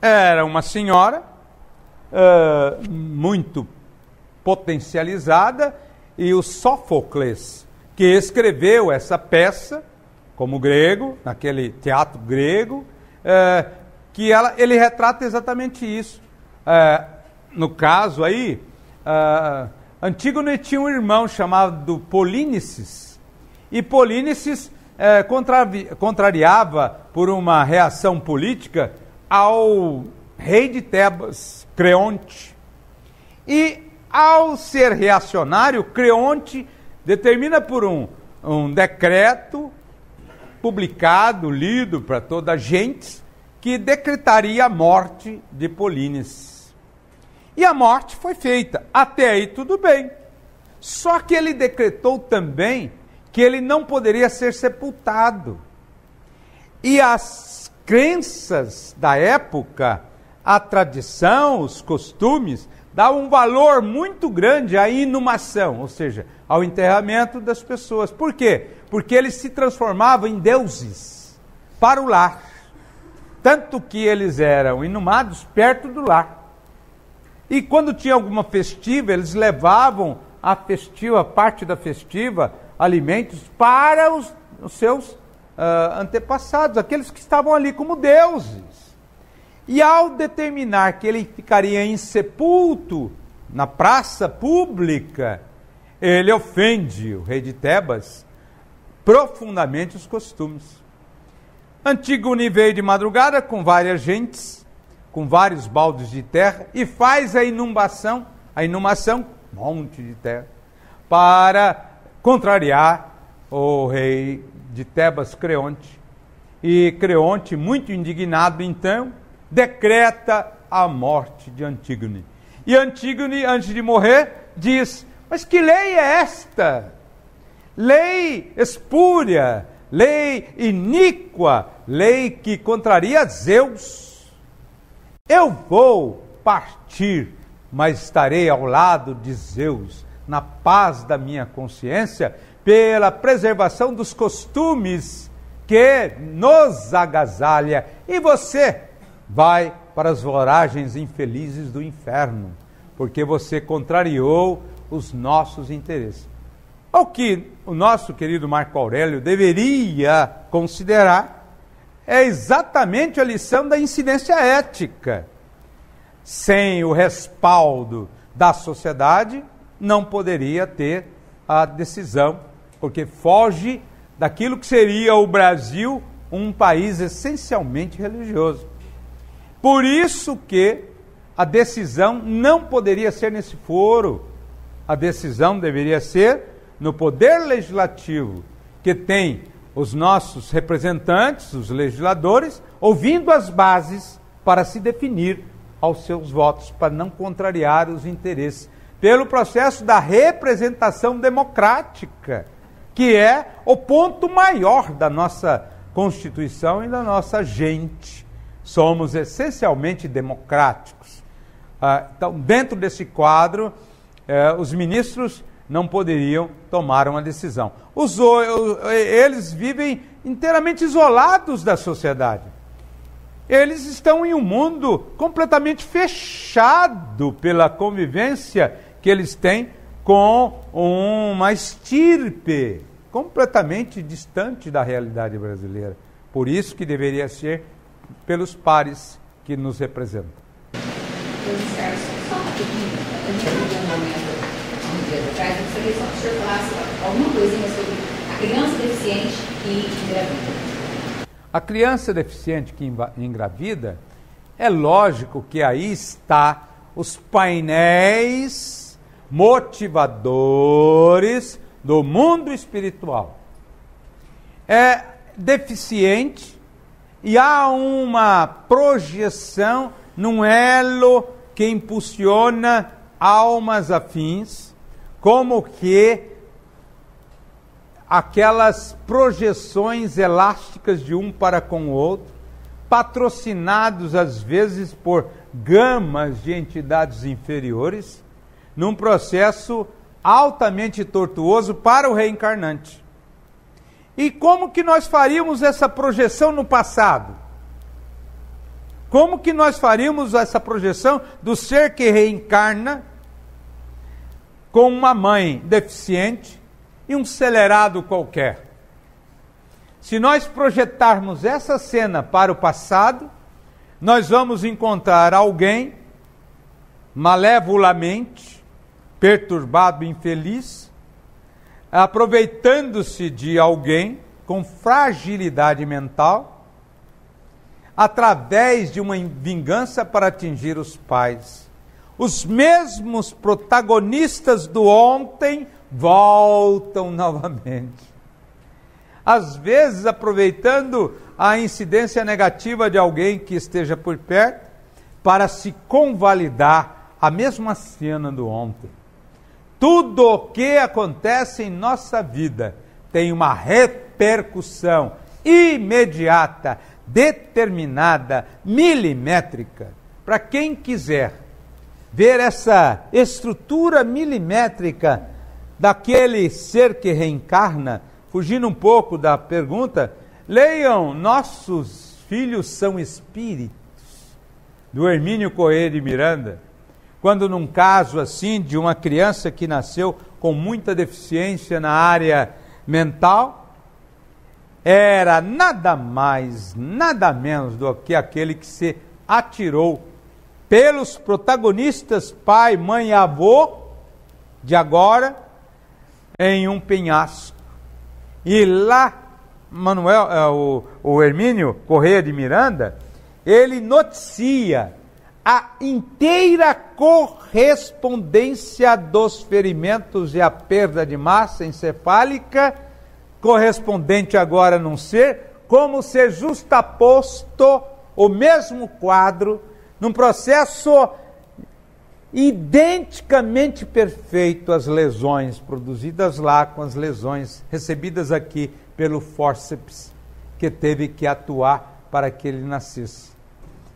era uma senhora muito potencializada, e o Sófocles, que escreveu essa peça, como grego, naquele teatro grego, que ele retrata exatamente isso. No caso aí, Antígone tinha um irmão chamado Polínices, e Polínices contrariava por uma reação política ao rei de Tebas, Creonte. E ao ser reacionário, Creonte determina por um decreto publicado, lido para toda a gente, que decretaria a morte de Polínices. E a morte foi feita. Até aí tudo bem. Só que ele decretou também que ele não poderia ser sepultado. E as crenças da época, a tradição, os costumes, davam um valor muito grande à inumação, ou seja, ao enterramento das pessoas. Por quê? Porque eles se transformavam em deuses para o lar. Tanto que eles eram inumados perto do lar. E quando tinha alguma festiva, eles levavam a festiva, parte da festiva, alimentos para os seus antepassados, aqueles que estavam ali como deuses. E ao determinar que ele ficaria insepulto na praça pública, ele ofende o rei de Tebas profundamente os costumes. Antígone veio de madrugada com várias gentes, com vários baldes de terra, e faz a inumação, monte de terra, para contrariar o rei de Tebas, Creonte. E Creonte, muito indignado, então, decreta a morte de Antígone. E Antígone, antes de morrer, diz: mas que lei é esta? Lei espúria, lei iníqua, lei que contraria Zeus. Eu vou partir, mas estarei ao lado de Zeus, na paz da minha consciência, pela preservação dos costumes que nos agasalha. E você vai para as voragens infelizes do inferno, porque você contrariou os nossos interesses. O que o nosso querido Marco Aurélio deveria considerar é exatamente a lição da incidência ética. Sem o respaldo da sociedade, não poderia ter a decisão, porque foge daquilo que seria o Brasil, um país essencialmente religioso. Por isso que a decisão não poderia ser nesse foro. A decisão deveria ser no poder legislativo, que tem os nossos representantes, os legisladores, ouvindo as bases para se definir aos seus votos, para não contrariar os interesses, pelo processo da representação democrática, que é o ponto maior da nossa Constituição e da nossa gente. Somos essencialmente democráticos. Então, dentro desse quadro, os ministros não poderiam tomar uma decisão. Eles vivem inteiramente isolados da sociedade. Eles estão em um mundo completamente fechado pela convivência que eles têm com uma estirpe completamente distante da realidade brasileira. Por isso que deveria ser pelos pares que nos representam. Só rapidinho, a gente teve um momento, um dia atrás, eu gostaria só que o senhor falasse alguma coisinha sobre a criança deficiente que engravida. A criança deficiente que engravida, é lógico que aí está os painéis motivadores do mundo espiritual. É deficiente e há uma projeção num elo que impulsiona almas afins, como que aquelas projeções elásticas de um para com o outro, patrocinados às vezes por gamas de entidades inferiores, num processo altamente tortuoso para o reencarnante. E como que nós faríamos essa projeção no passado? Como que nós faríamos essa projeção do ser que reencarna com uma mãe deficiente e um celerado qualquer? Se nós projetarmos essa cena para o passado, nós vamos encontrar alguém malevolamente perturbado, infeliz, aproveitando-se de alguém com fragilidade mental, através de uma vingança para atingir os pais. Os mesmos protagonistas do ontem voltam novamente. às vezes aproveitando a incidência negativa de alguém que esteja por perto, para se convalidar a mesma cena do ontem. Tudo o que acontece em nossa vida tem uma repercussão imediata, determinada, milimétrica. Para quem quiser ver essa estrutura milimétrica daquele ser que reencarna, fugindo um pouco da pergunta, leiam Nossos Filhos São Espíritos, do Hermínio Corrêa de Miranda, quando num caso assim de uma criança que nasceu com muita deficiência na área mental, era nada mais, nada menos do que aquele que se atirou pelos protagonistas, pai, mãe e avô, de agora, em um penhasco. E lá, o Hermínio Corrêa de Miranda, ele noticia a inteira correspondência dos ferimentos e a perda de massa encefálica, correspondente agora num ser, como ser justaposto o mesmo quadro, num processo identicamente perfeito às lesões produzidas lá, com as lesões recebidas aqui pelo fórceps que teve que atuar para que ele nascesse.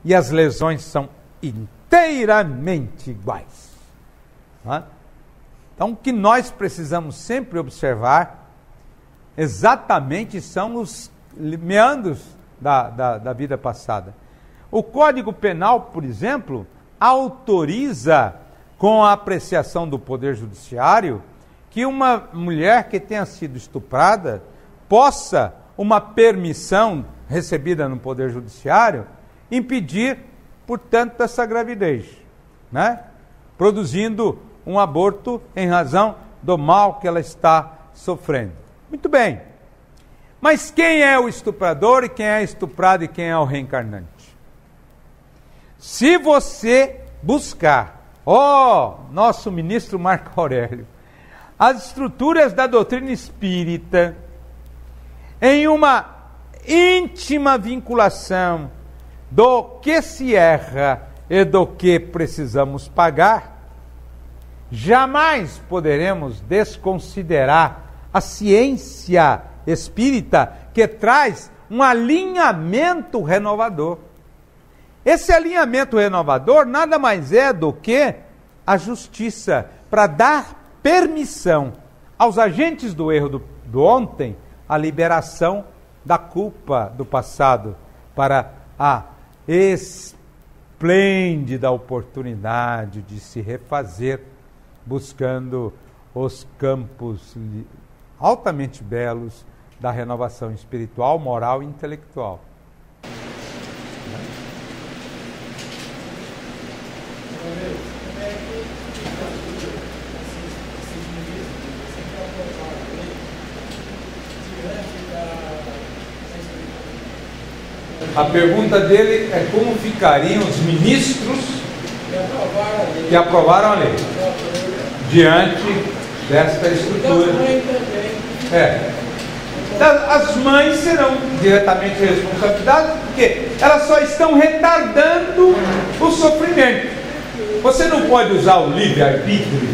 E as lesões são inteiramente iguais. Então, o que nós precisamos sempre observar exatamente são os meandros da vida passada. O Código Penal, por exemplo, autoriza, com a apreciação do Poder Judiciário, que uma mulher que tenha sido estuprada possa, uma permissão recebida no Poder Judiciário, impedir, portanto, essa gravidez, né? Produzindo um aborto em razão do mal que ela está sofrendo. Muito bem. Mas quem é o estuprador e quem é estuprado e quem é o reencarnante? Se você buscar, nosso ministro Marco Aurélio, as estruturas da doutrina espírita, em uma íntima vinculação do que se erra e do que precisamos pagar, jamais poderemos desconsiderar a ciência espírita, que traz um alinhamento renovador. Esse alinhamento renovador nada mais é do que a justiça, para dar permissão aos agentes do erro do ontem, a liberação da culpa do passado, para a esplêndida oportunidade de se refazer, buscando os campos altamente belos da renovação espiritual, moral e intelectual. A pergunta dele é como ficariam os ministros que aprovaram a lei diante desta estrutura. As mães serão diretamente responsabilizadas, porque elas só estão retardando o sofrimento. Você não pode usar o livre-arbítrio.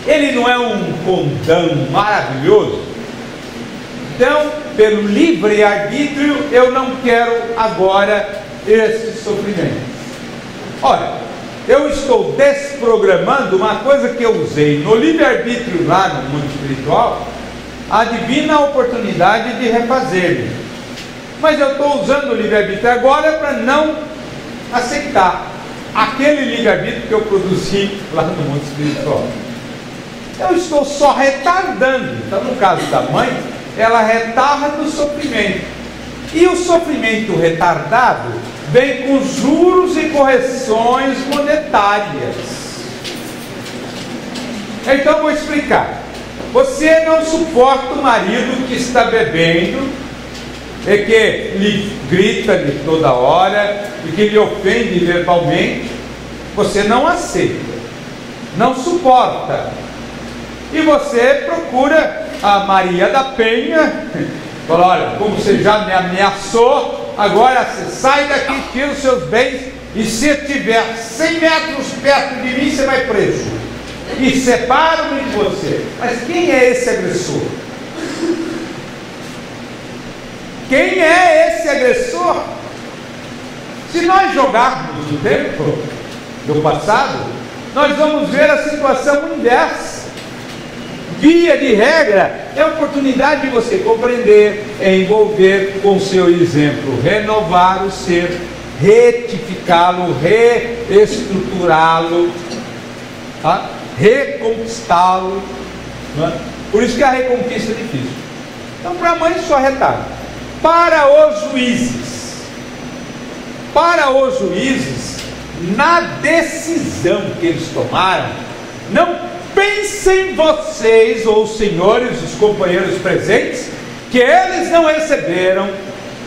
Ele não é um condão maravilhoso? Então, pelo livre-arbítrio, eu não quero agora esse sofrimento. Olha, eu estou desprogramando uma coisa que eu usei no livre-arbítrio lá no mundo espiritual, a divina oportunidade de refazer-me. Mas eu estou usando o livre-arbítrio agora para não aceitar aquele livre-arbítrio que eu produzi lá no mundo espiritual. Eu estou só retardando. Então, no caso da mãe, ela retarda o sofrimento. E o sofrimento retardado vem com juros e correções monetárias. Então, vou explicar. Você não suporta o marido que está bebendo e que lhe grita de toda hora e que lhe ofende verbalmente. Você não aceita, não suporta. E você procura a Maria da Penha Falou: olha, como você já me ameaçou, agora você sai daqui, tira os seus bens, e se tiver 100 metros perto de mim, você vai preso. E separo-me de você. Mas quem é esse agressor? Quem é esse agressor? Se nós jogarmos o tempo do passado, nós vamos ver a situação inversa. Via de regra, é a oportunidade de você compreender, envolver com seu exemplo, renovar o ser, retificá-lo, reestruturá-lo, tá? Reconquistá-lo. Não é? Por isso que a reconquista é difícil. Então, para a mãe, só retalho. Para os juízes, na decisão que eles tomaram, não pensem vocês, ou os senhores, os companheiros presentes, que eles não receberam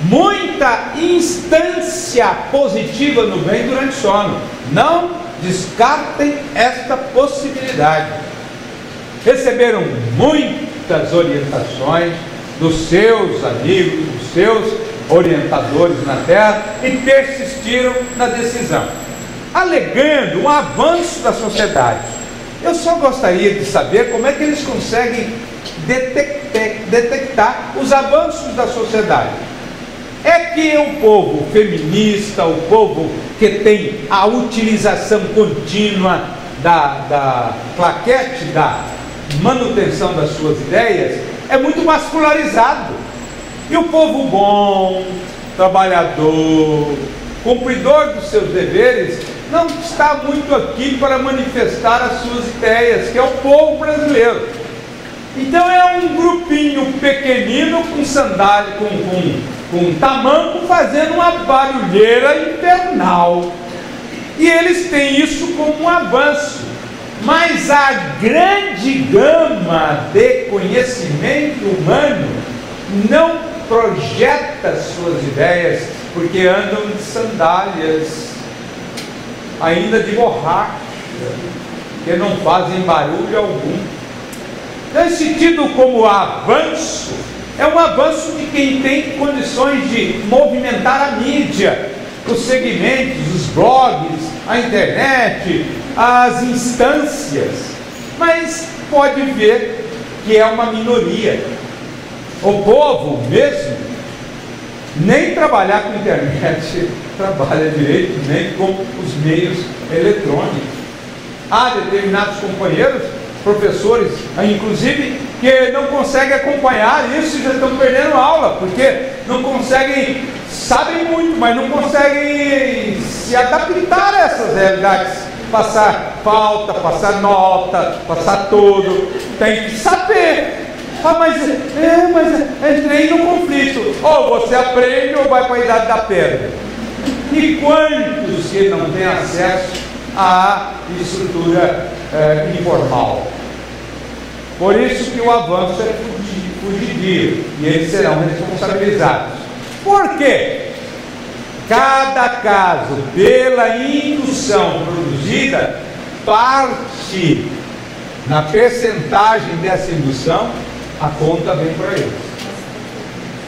muita instância positiva no bem durante o sono. Não descartem esta possibilidade. Receberam muitas orientações dos seus amigos, dos seus orientadores na terra, e persistiram na decisão, alegando um avanço da sociedade. Eu só gostaria de saber como é que eles conseguem detectar os avanços da sociedade. É que o povo feminista, o povo que tem a utilização contínua da claquete, da manutenção das suas ideias, é muito mascularizado. E o povo bom, trabalhador, cumpridor dos seus deveres, não está muito aqui para manifestar as suas ideias, que é o povo brasileiro. Então é um grupinho pequenino com sandália, com tamanco, fazendo uma barulheira infernal. E eles têm isso como um avanço. Mas a grande gama de conhecimento humano não projeta suas ideias, porque andam de sandálias, ainda de borracha, que não fazem barulho algum. Então, esse tido como avanço, é um avanço de quem tem condições de movimentar a mídia, os segmentos, os blogs, a internet, as instâncias. Mas pode ver que é uma minoria. O povo mesmo nem trabalhar com internet trabalha direito, nem com os meios eletrônicos. Há determinados companheiros, professores, inclusive, que não conseguem acompanhar isso e já estão perdendo aula, porque não conseguem, sabem muito, mas não conseguem se adaptar a essas realidades. Passar falta, passar nota, passar tudo, tem que saber. Mas entrei no conflito. Ou você aprende ou vai para a idade da pedra. E quantos que não têm acesso à estrutura informal? Por isso que o avanço é fugidio, e eles serão responsabilizados. Por quê? Cada caso, pela indução produzida, parte na percentagem dessa indução, a conta vem para eles.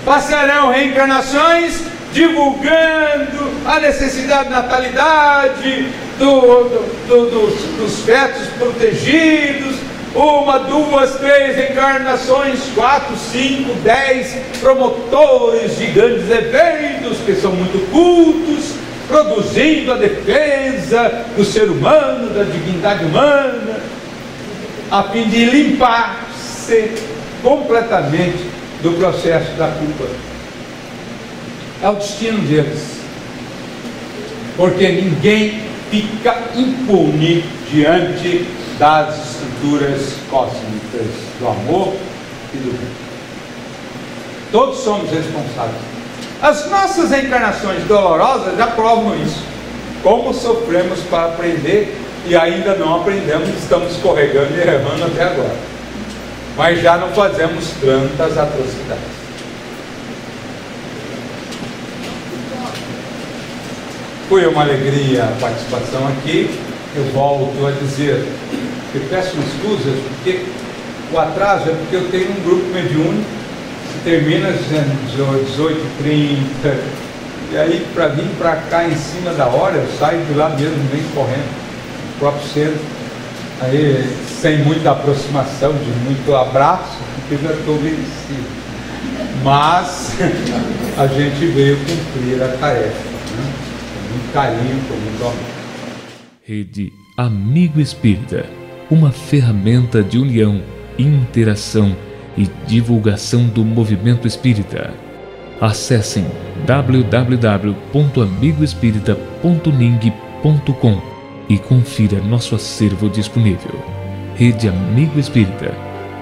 Passarão reencarnações divulgando a necessidade de natalidade, dos fetos protegidos, 1, 2, 3 encarnações, 4, 5, 10 promotores de grandes eventos que são muito cultos, produzindo a defesa do ser humano, da dignidade humana, a fim de limpar-se completamente do processo da culpa. É o destino deles, porque ninguém fica impune diante das estruturas cósmicas do amor e do bem. Todos somos responsáveis. As nossas encarnações dolorosas já provam isso. Como sofremos para aprender e ainda não aprendemos, estamos escorregando e errando até agora. Mas já não fazemos tantas atrocidades. Foi uma alegria a participação aqui. Eu volto a dizer que peço excusas, porque o atraso é porque eu tenho um grupo mediúnico termina 18h30. E aí, para vir para cá em cima da hora, eu saio de lá mesmo, bem correndo, no próprio centro. Aí, sem muita aproximação, de muito abraço, porque eu já estou vencido. Mas a gente veio cumprir a tarefa, né? Com muito carinho, com muito amor. Rede Amigo Espírita, uma ferramenta de união, interação e divulgação do movimento espírita. Acessem www.amigoespírita.ning.com e confira nosso acervo disponível. Rede Amigo Espírita,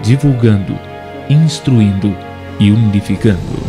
divulgando, instruindo e unificando.